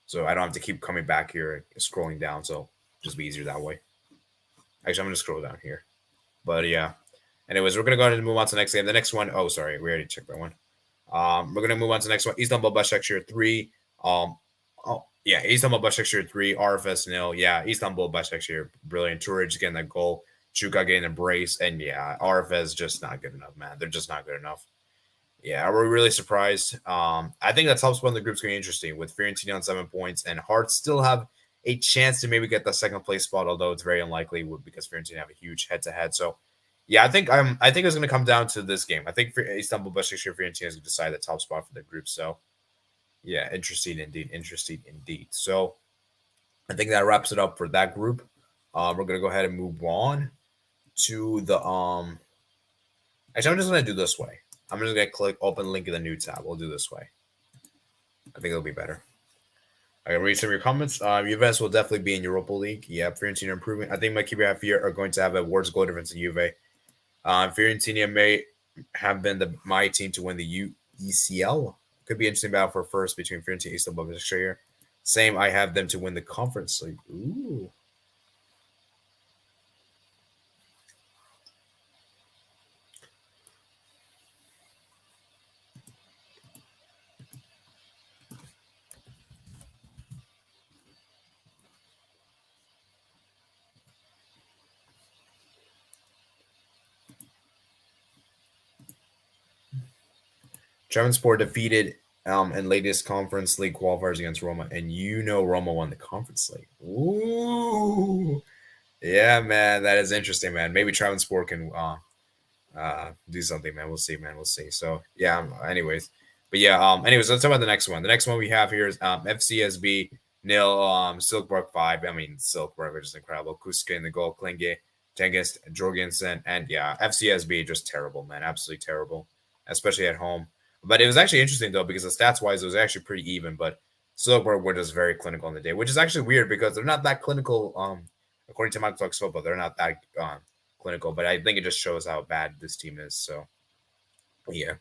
so I don't have to keep coming back here and scrolling down. So just be easier that way. Actually, I'm gonna scroll down here. But yeah. Anyways, we're gonna go ahead and move on to the next game. The next one, oh sorry, we already checked that one. We're gonna move on to the next one. Istanbul Başakşehir 3. Oh yeah, Istanbul Başakşehir 3, RFS nil. Yeah, Istanbul Başakşehir, brilliant. Turic getting that goal, Chuka getting a brace, and yeah, RFS just not good enough, man. They're just not good enough. Yeah, we're really surprised. I think that top spot in the group's going to be interesting with Fiorentina on 7 points, and Hearts still have a chance to maybe get the second place spot, although it's very unlikely because Fiorentina have a huge head to head. So, yeah, I think it's going to come down to this game. I think for Istanbul Başakşehir Fiorentina is going to decide the top spot for the group. So, yeah, interesting indeed, interesting indeed. So, I think that wraps it up for that group. We're going to go ahead and move on to the Actually, I'm just going to do this way. I'm just going to click open link in the new tab. We'll do this way. I think it'll be better. I can read some of your comments. Juventus will definitely be in Europa League. Yeah, Fiorentina improving. I think my keeper half here are going to have a worse goal difference than Juve. Fiorentina may have been my team to win the UECL. Could be interesting battle for first between Fiorentina and Istanbul Başakşehir. Same, I have them to win the Conference League. Ooh. Trabzonspor defeated in latest Conference League qualifiers against Roma, and you know Roma won the Conference League. Ooh, yeah, man, that is interesting, man. Maybe Trabzonspor can do something, man. We'll see, man. We'll see. So yeah. Anyways, but yeah. Anyways, let's talk about the next one. The next one we have here is FCSB nil. Silkeborg 5. I mean, Silkeborg are just incredible. Kuska in the goal. Klinge, Tengist, Jorgensen, and yeah, FCSB just terrible, man. Absolutely terrible, especially at home. But it was actually interesting though because the stats wise, it was actually pretty even. But Silkeborg were just very clinical on the day, which is actually weird because they're not that clinical. According to Michael Talks Football, they're not that clinical, but I think it just shows how bad this team is. So, yeah.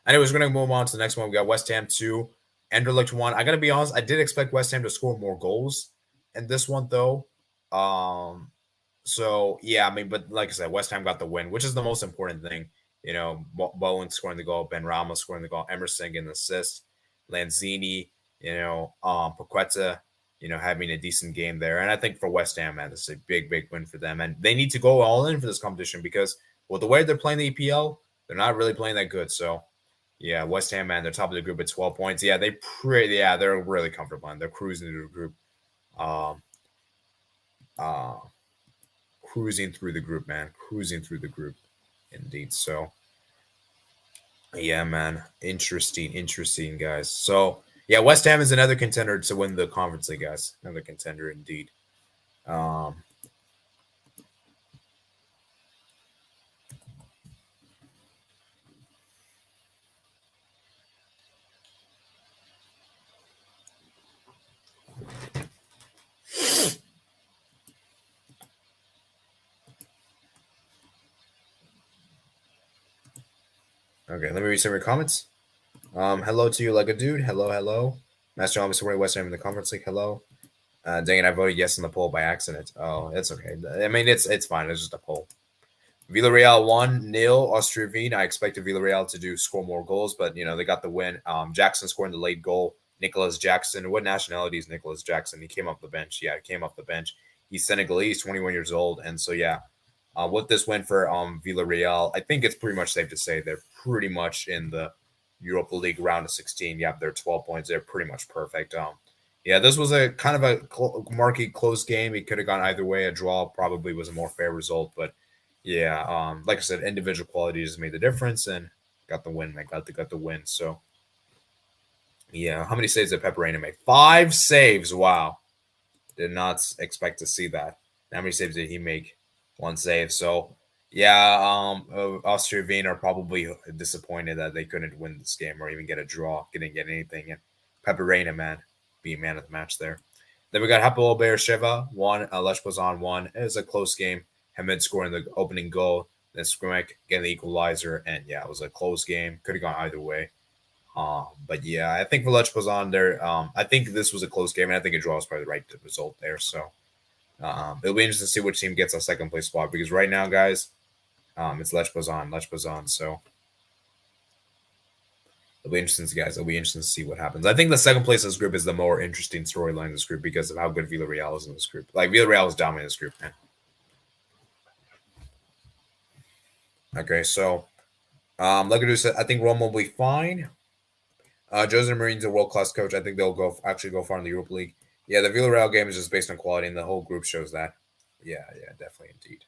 Anyways, we're going to move on to the next one. We got West Ham 2, Anderlecht 1. I got to be honest, I did expect West Ham to score more goals in this one, though. So, yeah, I mean, but like I said, West Ham got the win, which is the most important thing. You know, Bowen scoring the goal, Ben Ramos scoring the goal, Emerson getting the assist, Lanzini, Paqueta, having a decent game there. And I think for West Ham, man, this is a big win for them. And they need to go all in for this competition because with the way they're playing the EPL, they're not really playing that good. So, Yeah, West Ham, man, they're top of the group at 12 points. Yeah, they're really comfortable and they're cruising through the group. Um, uh, Cruising through the group, man, cruising through the group, indeed. So, yeah, man, interesting, guys. So, yeah, West Ham is another contender to win the Conference League, guys. Another contender, indeed. Um, okay, let me read some of your comments. Hello to you, like a dude. Hello. Master Thomas supporting West Ham in the Conference League. Hello. Dang it, I voted yes in the poll by accident. Oh, it's okay. I mean, it's fine. It's just a poll. Villarreal 1-0 Austria Wien. I expected Villarreal to score more goals, but they got the win. Jackson scoring the late goal. Nicholas Jackson. What nationality is Nicholas Jackson? He came off the bench. Yeah, he came off the bench. He's Senegalese, 21 years old, and so yeah. With this win for Villarreal, I think it's pretty much safe to say they're pretty much in the Europa League round of 16. Yeah, they're 12 points. They're pretty much perfect. Yeah, this was a kind of a marquee close game. It could have gone either way. A draw probably was a more fair result, but yeah, like I said, individual quality just made the difference and got the win. Man, got the win. So yeah, how many saves did Pepperina make? 5 saves. Wow, did not expect to see that. How many saves did he make? 1 save. So yeah, Austria Wien are probably disappointed that they couldn't win this game or even get a draw, didn't get anything. And Pepperina, man, being man of the match there. Then we got Hapoel Beersheva 1, Lech Poznan 1. It was a close game. Hamed scoring the opening goal, then Skrimek getting the equalizer, and yeah, it was a close game. Could have gone either way. But yeah, I think for Lech Poznan there, I think this was a close game, and I think a draw is probably the right result there. So it'll be interesting to see which team gets a second place spot because right now, guys, it's Lech Poznan. So it'll be interesting, guys. It'll be interesting to see what happens. I think the second place in this group is the more interesting storyline in this group because of how good Villarreal is in this group. Like Villarreal is dominating this group, man. Okay, so like I said, I think Rome will be fine. Jose Mourinho's a world class coach. I think they'll go far in the Europa League. Yeah, the Villarreal game is just based on quality, and the whole group shows that. Yeah, definitely, indeed.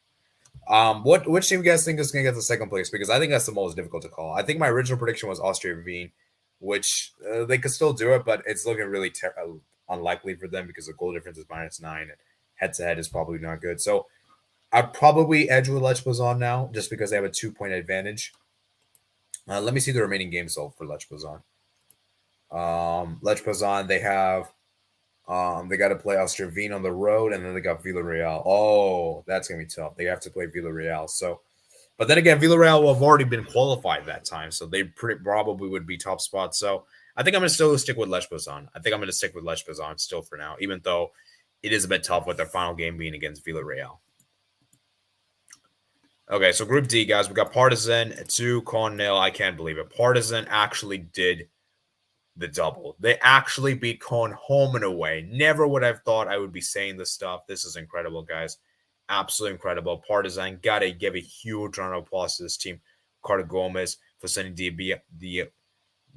Which team you guys think is going to get the second place? Because I think that's the most difficult to call. I think my original prediction was Austria Wien, which they could still do it, but it's looking really unlikely for them because the goal difference is -9, and head to head is probably not good. So I'd probably edge with Lech Poznan now, just because they have a 2-point advantage. Let me see the remaining games though for Lech Poznan. Lech Poznan, they got to play Austria Wien on the road, and then they got Villarreal. Oh, that's gonna be tough. They have to play Villarreal. So, but then again, Villarreal will have already been qualified that time, so they probably would be top spot. So I think I'm gonna still stick with Lech Poznan. I think I'm gonna stick with Lech Poznan still for now, even though it is a bit tough with their final game being against Villarreal. Okay, so Group D, guys, we got Partizan 2, KOLN 0. I can't believe it. Partizan actually did the double. They actually beat KOLN home and away. Never would have thought I would be saying this stuff. This is incredible, guys. Absolutely incredible. Partizan, gotta give a huge round of applause to this team. Carter Gomez for sending the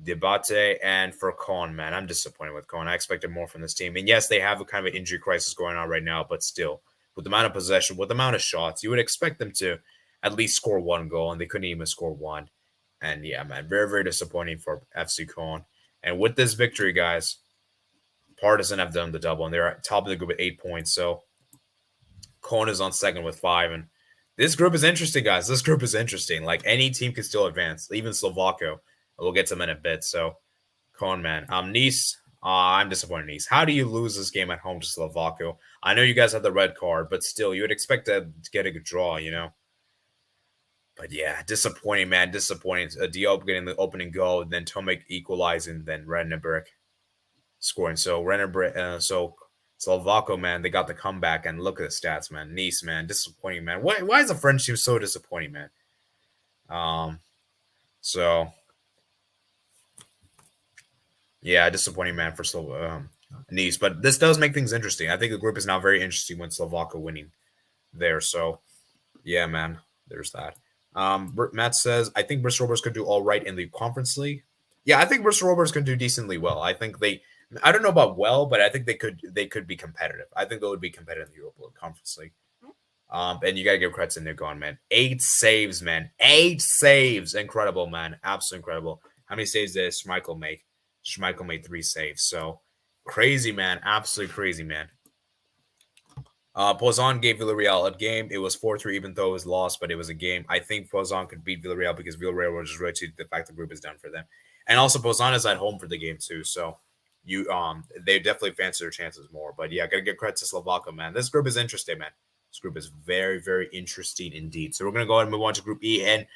debate, and for KOLN, man. I'm disappointed with KOLN. I expected more from this team. And yes, they have a kind of an injury crisis going on right now, but still, with the amount of possession, with the amount of shots, you would expect them to at least score 1 goal, and they couldn't even score 1. And yeah, man, very, very disappointing for FC KOLN. And with this victory, guys, Partizan have done the double, and they're at top of the group with 8 points. So KOLN is on second with 5. And this group is interesting, guys. This group is interesting. Like, any team can still advance, even Slovakia. We'll get to them in a bit. So, KOLN, man. Nice. I'm disappointed, Nice. How do you lose this game at home to Slovakia? I know you guys have the red card, but still, you would expect to get a good draw, But yeah, disappointing, man. Disappointing. Diop getting the opening goal, then Tomek equalizing, then Renneberg scoring. So Slovakia, man, they got the comeback, and look at the stats, man. Nice, man, disappointing, man. Why is the French team so disappointing, man? So yeah, disappointing, man, for Nice. But this does make things interesting. I think the group is now very interesting when Slovakia winning there. So yeah, man, there's that. Matt says, I think Bristol Rovers could do all right in the Conference League. Yeah, I think Bristol Rovers can do decently well. I think they, I don't know about well, but I think they could be competitive. I think they would be competitive in the Europa League Conference League. And you gotta give credit to Nick on, man. 8 saves, man. 8 saves. Incredible, man. Absolutely incredible. How many saves did Schmeichel make? Schmeichel made 3 saves. So crazy, man. Absolutely crazy, man. Poisson gave Villarreal a game. It was 4-3, even though it was lost, but it was a game. I think Poisson could beat Villarreal because Villarreal will just rotate the fact the group is done for them. And also Poisson is at home for the game too. So they definitely fancy their chances more. But yeah, gotta give credit to Slovakia, man. This group is interesting, man. This group is very, very interesting indeed. So we're gonna go ahead and move on to Group E. And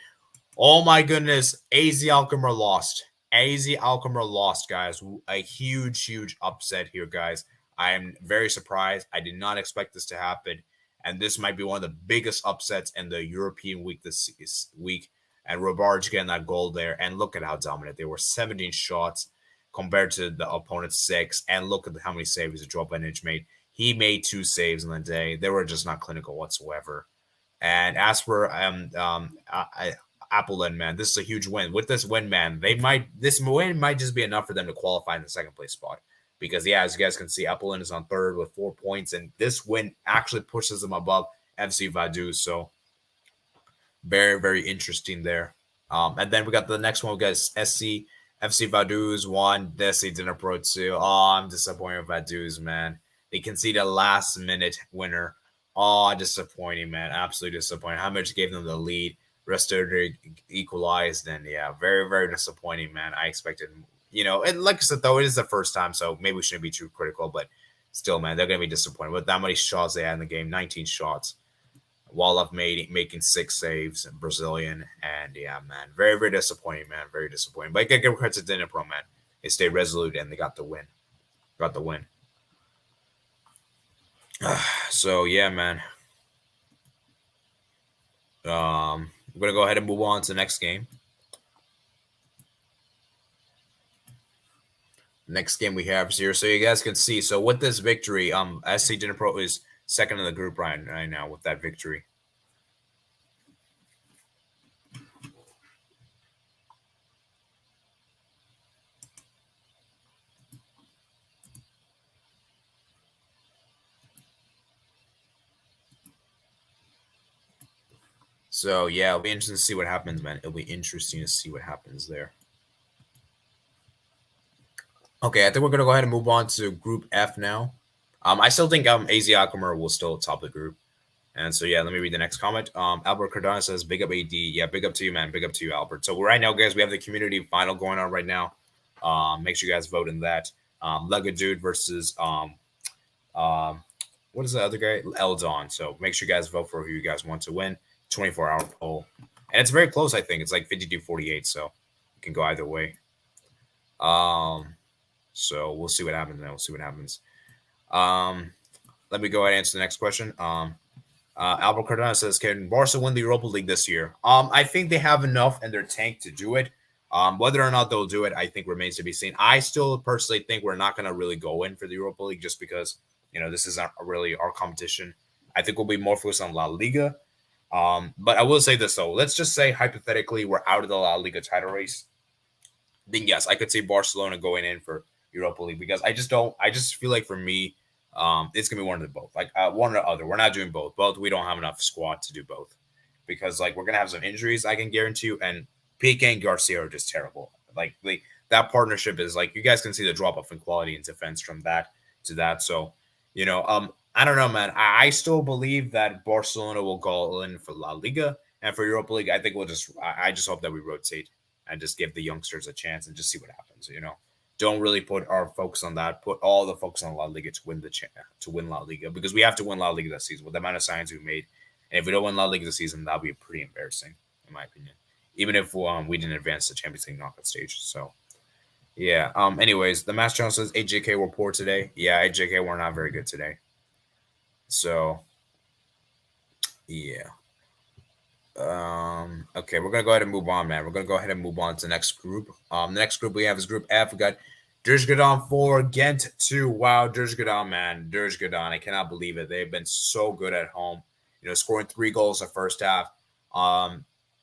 oh my goodness, AZ Alkmaar lost. AZ Alkmaar lost, guys. A huge, huge upset here, guys. I am very surprised. I did not expect this to happen. And this might be one of the biggest upsets in the European week this week. And Robarge getting that goal there. And look at how dominant they were. 17 shots compared to the opponent's 6. And look at how many saves Joel Benich made. He made 2 saves in the day. They were just not clinical whatsoever. And as for Appleton, man, this is a huge win. With this win, man, this win might just be enough for them to qualify in the second place spot. Because yeah, as you guys can see, Appleton is on 3rd with 4 points, and this win actually pushes them above FC Vaduz. So very, very interesting there. And then we got the next one. We got FC Vaduz 1, Desi Dinapro 2. Oh, I'm disappointed with Vaduz, man. They conceded a last minute winner. Oh, disappointing, man. Absolutely disappointing. How much gave them the lead? Restored equalized, and yeah, very, very disappointing, man. I expected, and like I said, though, it is the first time, so maybe we shouldn't be too critical, but still, man, they're gonna be disappointed with that many shots they had in the game. 19 shots. Wallach making 6 saves, Brazilian, and yeah, man, very, very disappointing, man. Very disappointing. But I gotta give credit to Dnipro, man. They stayed resolute and they got the win. Got the win. So yeah, man. We're gonna go ahead and move on to the next game. Next game we have here, so you guys can see. So with this victory, SC Dnipro is second in the group right now with that victory. So yeah, it'll be interesting to see what happens, man. It'll be interesting to see what happens there. Okay, I think we're gonna go ahead and move on to Group F now. I still think AZ Alkmaar will still top the group. And so yeah, let me read the next comment. Albert Cardona says, "Big up AD." Yeah, big up to you, man. Big up to you, Albert. So right now, guys, we have the community final going on right now. Make sure you guys vote in that. Lego Dude versus what is the other guy? Eldon. So make sure you guys vote for who you guys want to win. 24-hour poll, and it's very close. I think it's like 52-48, so it can go either way. So we'll see what happens. Then we'll see what happens. Let me go ahead and answer the next question. Albert Cardona says, "Can Barca win the Europa League this year?" I think they have enough in their tank to do it. Whether or not they'll do it, I think remains to be seen. I still personally think we're not going to really go in for the Europa League just because this isn't really our competition. I think we'll be more focused on La Liga. But I will say this though. Let's just say hypothetically we're out of the La Liga title race. Then yes, I could see Barcelona going in for Europa League because I just feel like for me, it's gonna be one of the both. Like one or the other. We're not doing both. We don't have enough squad to do both. Because like we're gonna have some injuries, I can guarantee you, and Piqué and Garcia are just terrible. Like that partnership is like you guys can see the drop off in quality in defense from that to that. So, I don't know, man. I still believe that Barcelona will go in for La Liga and for Europa League. I think I just hope that we rotate and just give the youngsters a chance and just see what happens. Don't really put our focus on that. Put all the focus on La Liga to win La Liga because we have to win La Liga this season with the amount of signings we made. And if we don't win La Liga this season, that'll be pretty embarrassing, in my opinion. Even if we didn't advance to the Champions League knockout stage. So, yeah. Anyways, the Mass Channel says AJK were poor today. Yeah, AJK were not very good today. So, yeah. Okay, we're gonna go ahead and move on, man. We're gonna go ahead and move on to the next group. The next group we have is Group F. We got Djurgården 4, Ghent 2. Wow, Djurgården, man. Djurgården. I cannot believe it. They've been so good at home. Scoring 3 goals in the first half.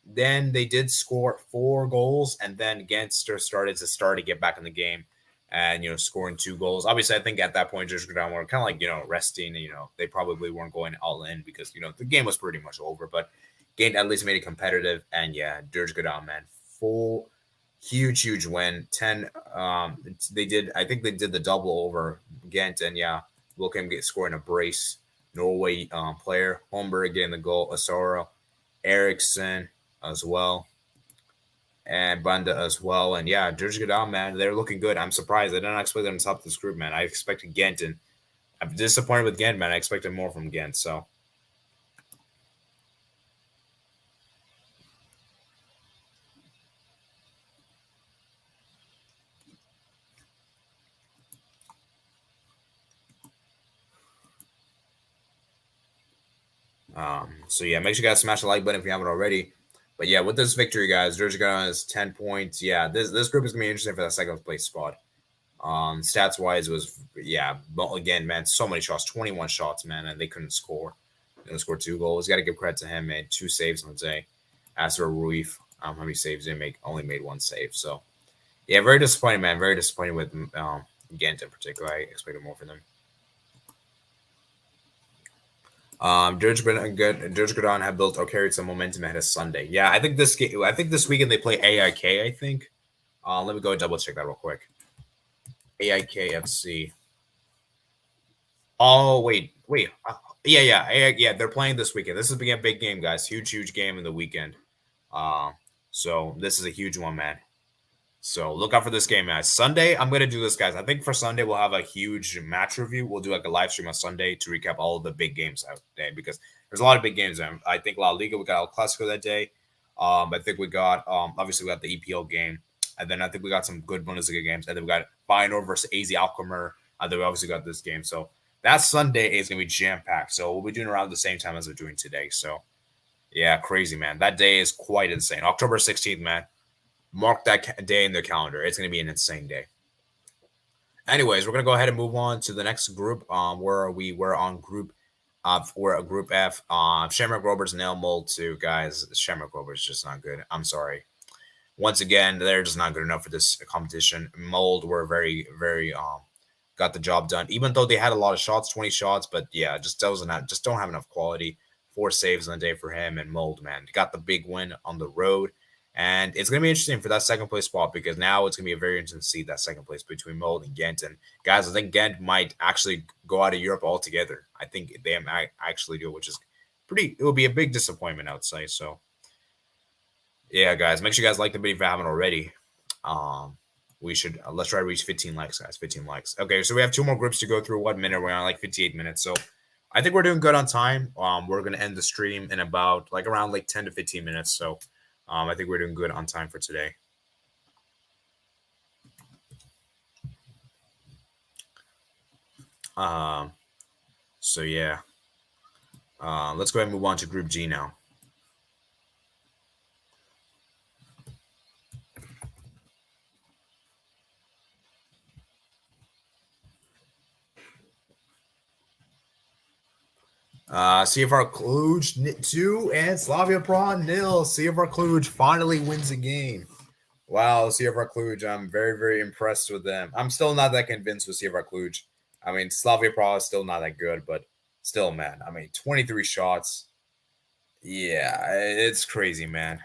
then they did score 4 goals, and then Ghent started to get back in the game, and scoring 2 goals. Obviously, I think at that point, just down were kind of like resting. They probably weren't going all in because the game was pretty much over. But Ghent at least made it competitive, and yeah, Dirge Godon, man, full huge win. 10. They did. I think they did the double over Ghent, and yeah, Wilkham scoring a brace. Norway player Holmberg getting the goal. Asoro, Eriksson as well, and Banda as well. And yeah, Dirge Godon, man, they're looking good. I'm surprised. I didn't expect them to top this group, man. I expected Ghent, and I'm disappointed with Ghent, man. I expected more from Ghent. So yeah, make sure you guys smash the like button if you haven't already. But yeah, with this victory, guys, Dirge Godon has 10 points. Yeah, this group is gonna be interesting for that second place spot. Stats wise, was yeah. But again, man, so many shots, 21 shots, man, and they couldn't score. They scored 2 goals. Got to give credit to him, man. 2 saves on the day. As for Ruif, how many saves did he make? Only made 1 save. So yeah, very disappointed, man. Very disappointed with Ghent in particular. I expected more from them. Dirge Godon have built or carried some momentum ahead of Sunday. Yeah, I think this game. I think this weekend they play AIK. I think. Let me go and double check that real quick. AIKFC. Oh wait. Yeah. They're playing this weekend. This is a big game, guys. Huge game in the weekend. Uh, so this is a huge one, man. So look out for this game, guys. Sunday, I'm gonna do this, guys. I think for Sunday we'll have a huge match review. We'll do like a live stream on Sunday to recap all of the big games out there because there's a lot of big games. I think La Liga, we got El Clasico that day. I think we got obviously we got the EPL game, and then I think we got some good Bundesliga games, and then we got Feyenoord versus AZ Alkmaar. And then we obviously got this game. So that Sunday is gonna be jam packed. So we'll be doing around the same time as we're doing today. So yeah, crazy, man. That day is quite insane. October 16th, man. Mark that day in the calendar. It's going to be an insane day. Anyways, we're going to go ahead and move on to the next group. Where we were on group we're a group F. Shamrock Rovers nail mold 2, guys. Shamrock Rovers is just not good. I'm sorry. Once again, they're just not good enough for this competition. Mold were very got the job done. Even though they had a lot of shots, 20 shots, but yeah, just don't have enough quality. 4 saves on the day for him, and Mold, man, got the big win on the road. And it's going to be interesting for that second place spot because now it's going to be a very interesting to see that second place between Mold and Ghent. And guys, I think Ghent might actually go out of Europe altogether. I think they might actually do, which is it will be a big disappointment, I would say. So, yeah, guys, make sure you guys like the video if you haven't already. We should let's try to reach 15 likes, guys. 15 likes. Okay, so we have 2 more groups to go through. 1 minute? We're on like 58 minutes. So I think we're doing good on time. We're going to end the stream in about around 10 to 15 minutes. So I think we're doing good on time for today. So yeah. Let's go ahead and move on to Group G now. CFR Cluj 2 and Slavia Prague 0. CFR Cluj finally wins a game. Wow, CFR Cluj, I'm very impressed with them. I'm still not that convinced with CFR Cluj. I mean, Slavia Prague is still not that good, but still, man. I mean, 23 shots. Yeah, it's crazy, man.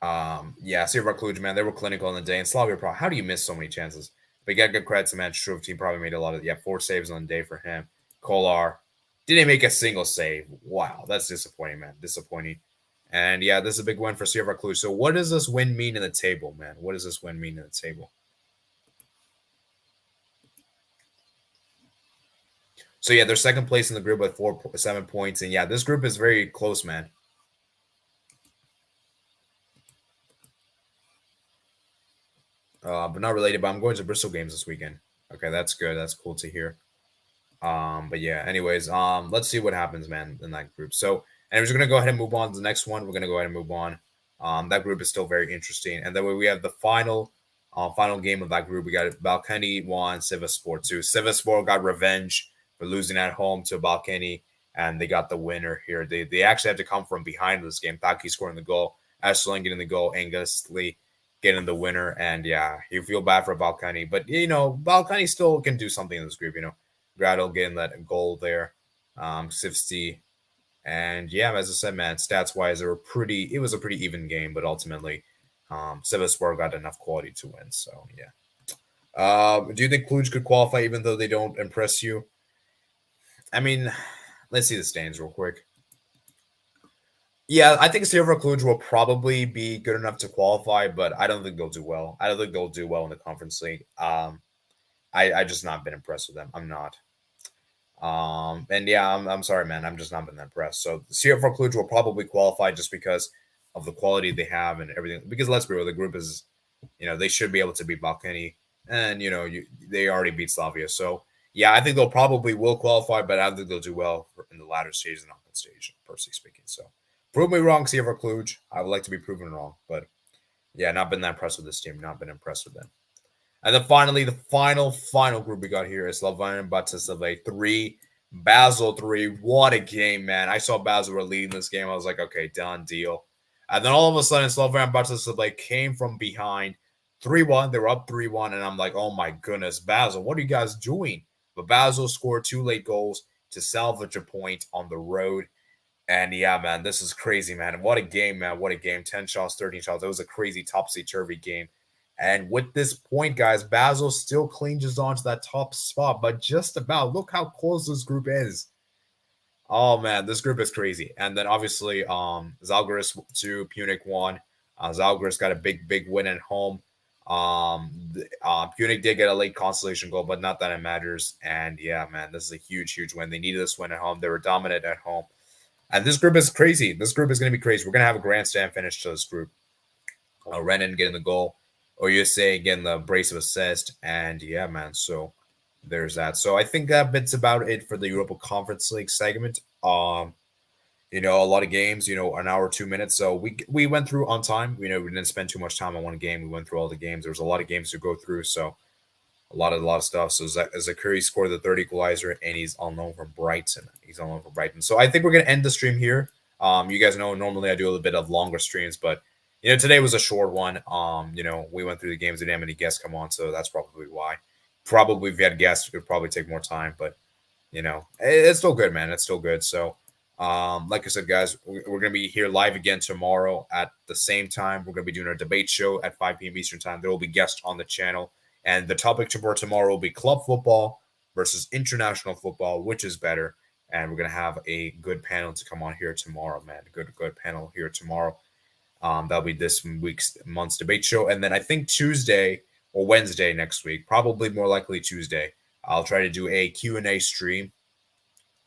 Yeah, CFR Cluj, man, they were clinical on the day. And Slavia Prague, how do you miss so many chances? But you got good credit to Manchester team. Probably made a lot of 4 saves on the day for him. Kolar didn't make a single save. Wow, that's disappointing, man. Disappointing. And yeah, this is a big win for CFR Cluj. So what does this win mean in the table, man? What does this win mean in the table? So yeah, they're second place in the group with 7 points. And yeah, this group is very close, man. But not related. But I'm going to Bristol games this weekend. Okay, that's good. That's cool to hear. But yeah, anyways, let's see what happens, man, in that group. So, anyways, we're gonna go ahead and move on to the next one. We're gonna go ahead and move on. That group is still very interesting. And then we have the final game of that group. We got Balkany 1, Sivasspor 2. Sivasspor got revenge for losing at home to Balkany. and they got the winner here. They actually had to come from behind this game. Taki scoring the goal, Ashland getting the goal, Angus Lee getting the winner, and yeah, you feel bad for Balkany, but Balkany still can do something in this group. Gradle getting that goal there, Sifsty, and yeah, as I said, man, stats wise, it was a pretty even game, but ultimately, Sivasspor got enough quality to win. So yeah. Do you think Cluj could qualify even though they don't impress you? I mean, let's see the standings real quick. Yeah, I think Silver Cluj will probably be good enough to qualify, but I don't think they'll do well. I don't think they'll do well in the Conference League. I just not been impressed with them. I'm not. And yeah, I'm sorry, man. I'm just not been that impressed. So CF4 Cluj will probably qualify just because of the quality they have and everything. Because let's be real, the group is, they should be able to beat Balkany, and they already beat Slavia. So yeah, I think they'll probably will qualify, but I don't think they'll do well in the latter stage, the knockout stage, personally speaking. So prove me wrong, CF4 Cluj. I would like to be proven wrong, but yeah, not been that impressed with this team. Not been impressed with them. And then finally, the final group we got here is Slovan Bratislava 3, Basel 3. What a game, man. I saw Basel were leading this game. I was like, okay, done deal. And then all of a sudden, Slovan Bratislava came from behind 3-1. They were up 3-1. And I'm like, oh my goodness, Basel, what are you guys doing? But Basel scored 2 late goals to salvage a point on the road. And yeah, man, this is crazy, man. What a game, man. What a game. 10 shots, 13 shots. It was a crazy topsy-turvy game. And with this point, guys, Basel still clinches on to that top spot, but just about. Look how close this group is. Oh man, this group is crazy. And then obviously, Zalgiris 2, Punic 1. Zalgiris got a big win at home. Punic did get a late consolation goal, but not that it matters. And yeah, man, this is a huge win. They needed this win at home. They were dominant at home. And this group is crazy. This group is going to be crazy. We're going to have a grandstand finish to this group. Renan getting the goal. Or you say again the brace of assist, and yeah, man. So there's that. So I think that's about it for the Europa Conference League segment. A lot of games. An hour 2 minutes. So we went through on time. We didn't spend too much time on one game. We went through all the games. There was a lot of games to go through. So a lot of stuff. So Zakuri scored the third equalizer, and he's on loan from Brighton. So I think we're gonna end the stream here. You guys know normally I do a little bit of longer streams, but today was a short one. We went through the games. We didn't have any guests come on, so that's probably why. Probably if we had guests, it would probably take more time, but it's still good, man. It's still good. So, like I said, guys, we're gonna be here live again tomorrow at the same time. We're gonna be doing our debate show at 5 p.m. Eastern time. There will be guests on the channel, and the topic for tomorrow will be club football versus international football, which is better. And we're gonna have a good panel to come on here tomorrow, man. A good panel here tomorrow. That'll be this month's debate show. And then I think Tuesday or Wednesday next week, probably more likely Tuesday, I'll try to do a Q&A stream.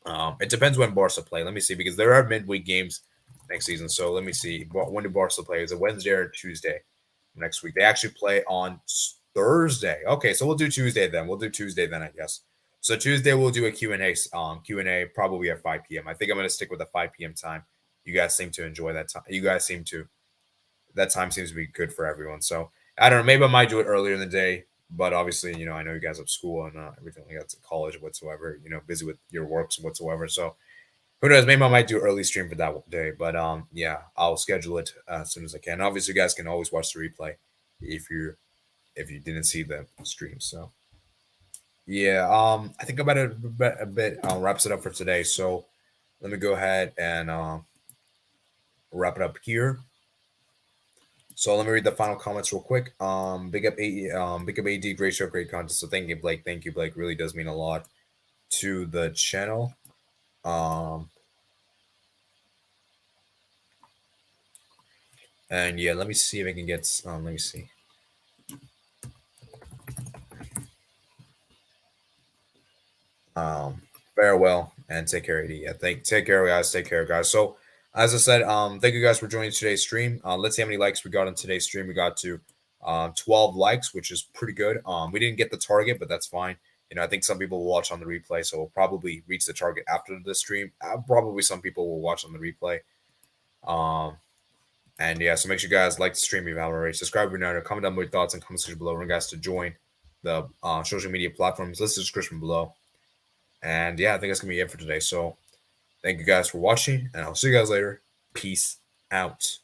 It depends when Barca play. Let me see, because there are midweek games next season. So let me see. When do Barca play? Is it Wednesday or Tuesday next week? They actually play on Thursday. Okay, so we'll do Tuesday then. I guess. So Tuesday we'll do a Q&A probably at 5 p.m. I think I'm going to stick with the 5 p.m. time. You guys seem to enjoy that time. That time seems to be good for everyone. So I don't know. Maybe I might do it earlier in the day, but obviously, I know you guys have school and everything like that's college whatsoever. Busy with your works whatsoever. So who knows? Maybe I might do early stream for that day. But yeah, I'll schedule it as soon as I can. Obviously, you guys can always watch the replay if you didn't see the stream. So yeah, I think about it a bit. Wraps it up for today. So let me go ahead and wrap it up here. So let me read the final comments real quick. Big up AD, great show, great content. So thank you, Blake. Really does mean a lot to the channel. And yeah, let me see if I can get. Let me see. Farewell and take care, AD. Yeah, take care, guys. Take care, guys. So. As I said, thank you guys for joining today's stream. Let's see how many likes we got on today's stream. We got to 12 likes, which is pretty good. We didn't get the target, but that's fine. I think some people will watch on the replay, so we'll probably reach the target after the stream. Probably some people will watch on the replay. And yeah, so make sure you guys like the stream if you haven't already. Subscribe if you're not. Comment down your thoughts and comment section below. Remember, guys, to join the social media platforms. List the description below. And yeah, I think that's gonna be it for today. So Thank you guys for watching, and I'll see you guys later. Peace out.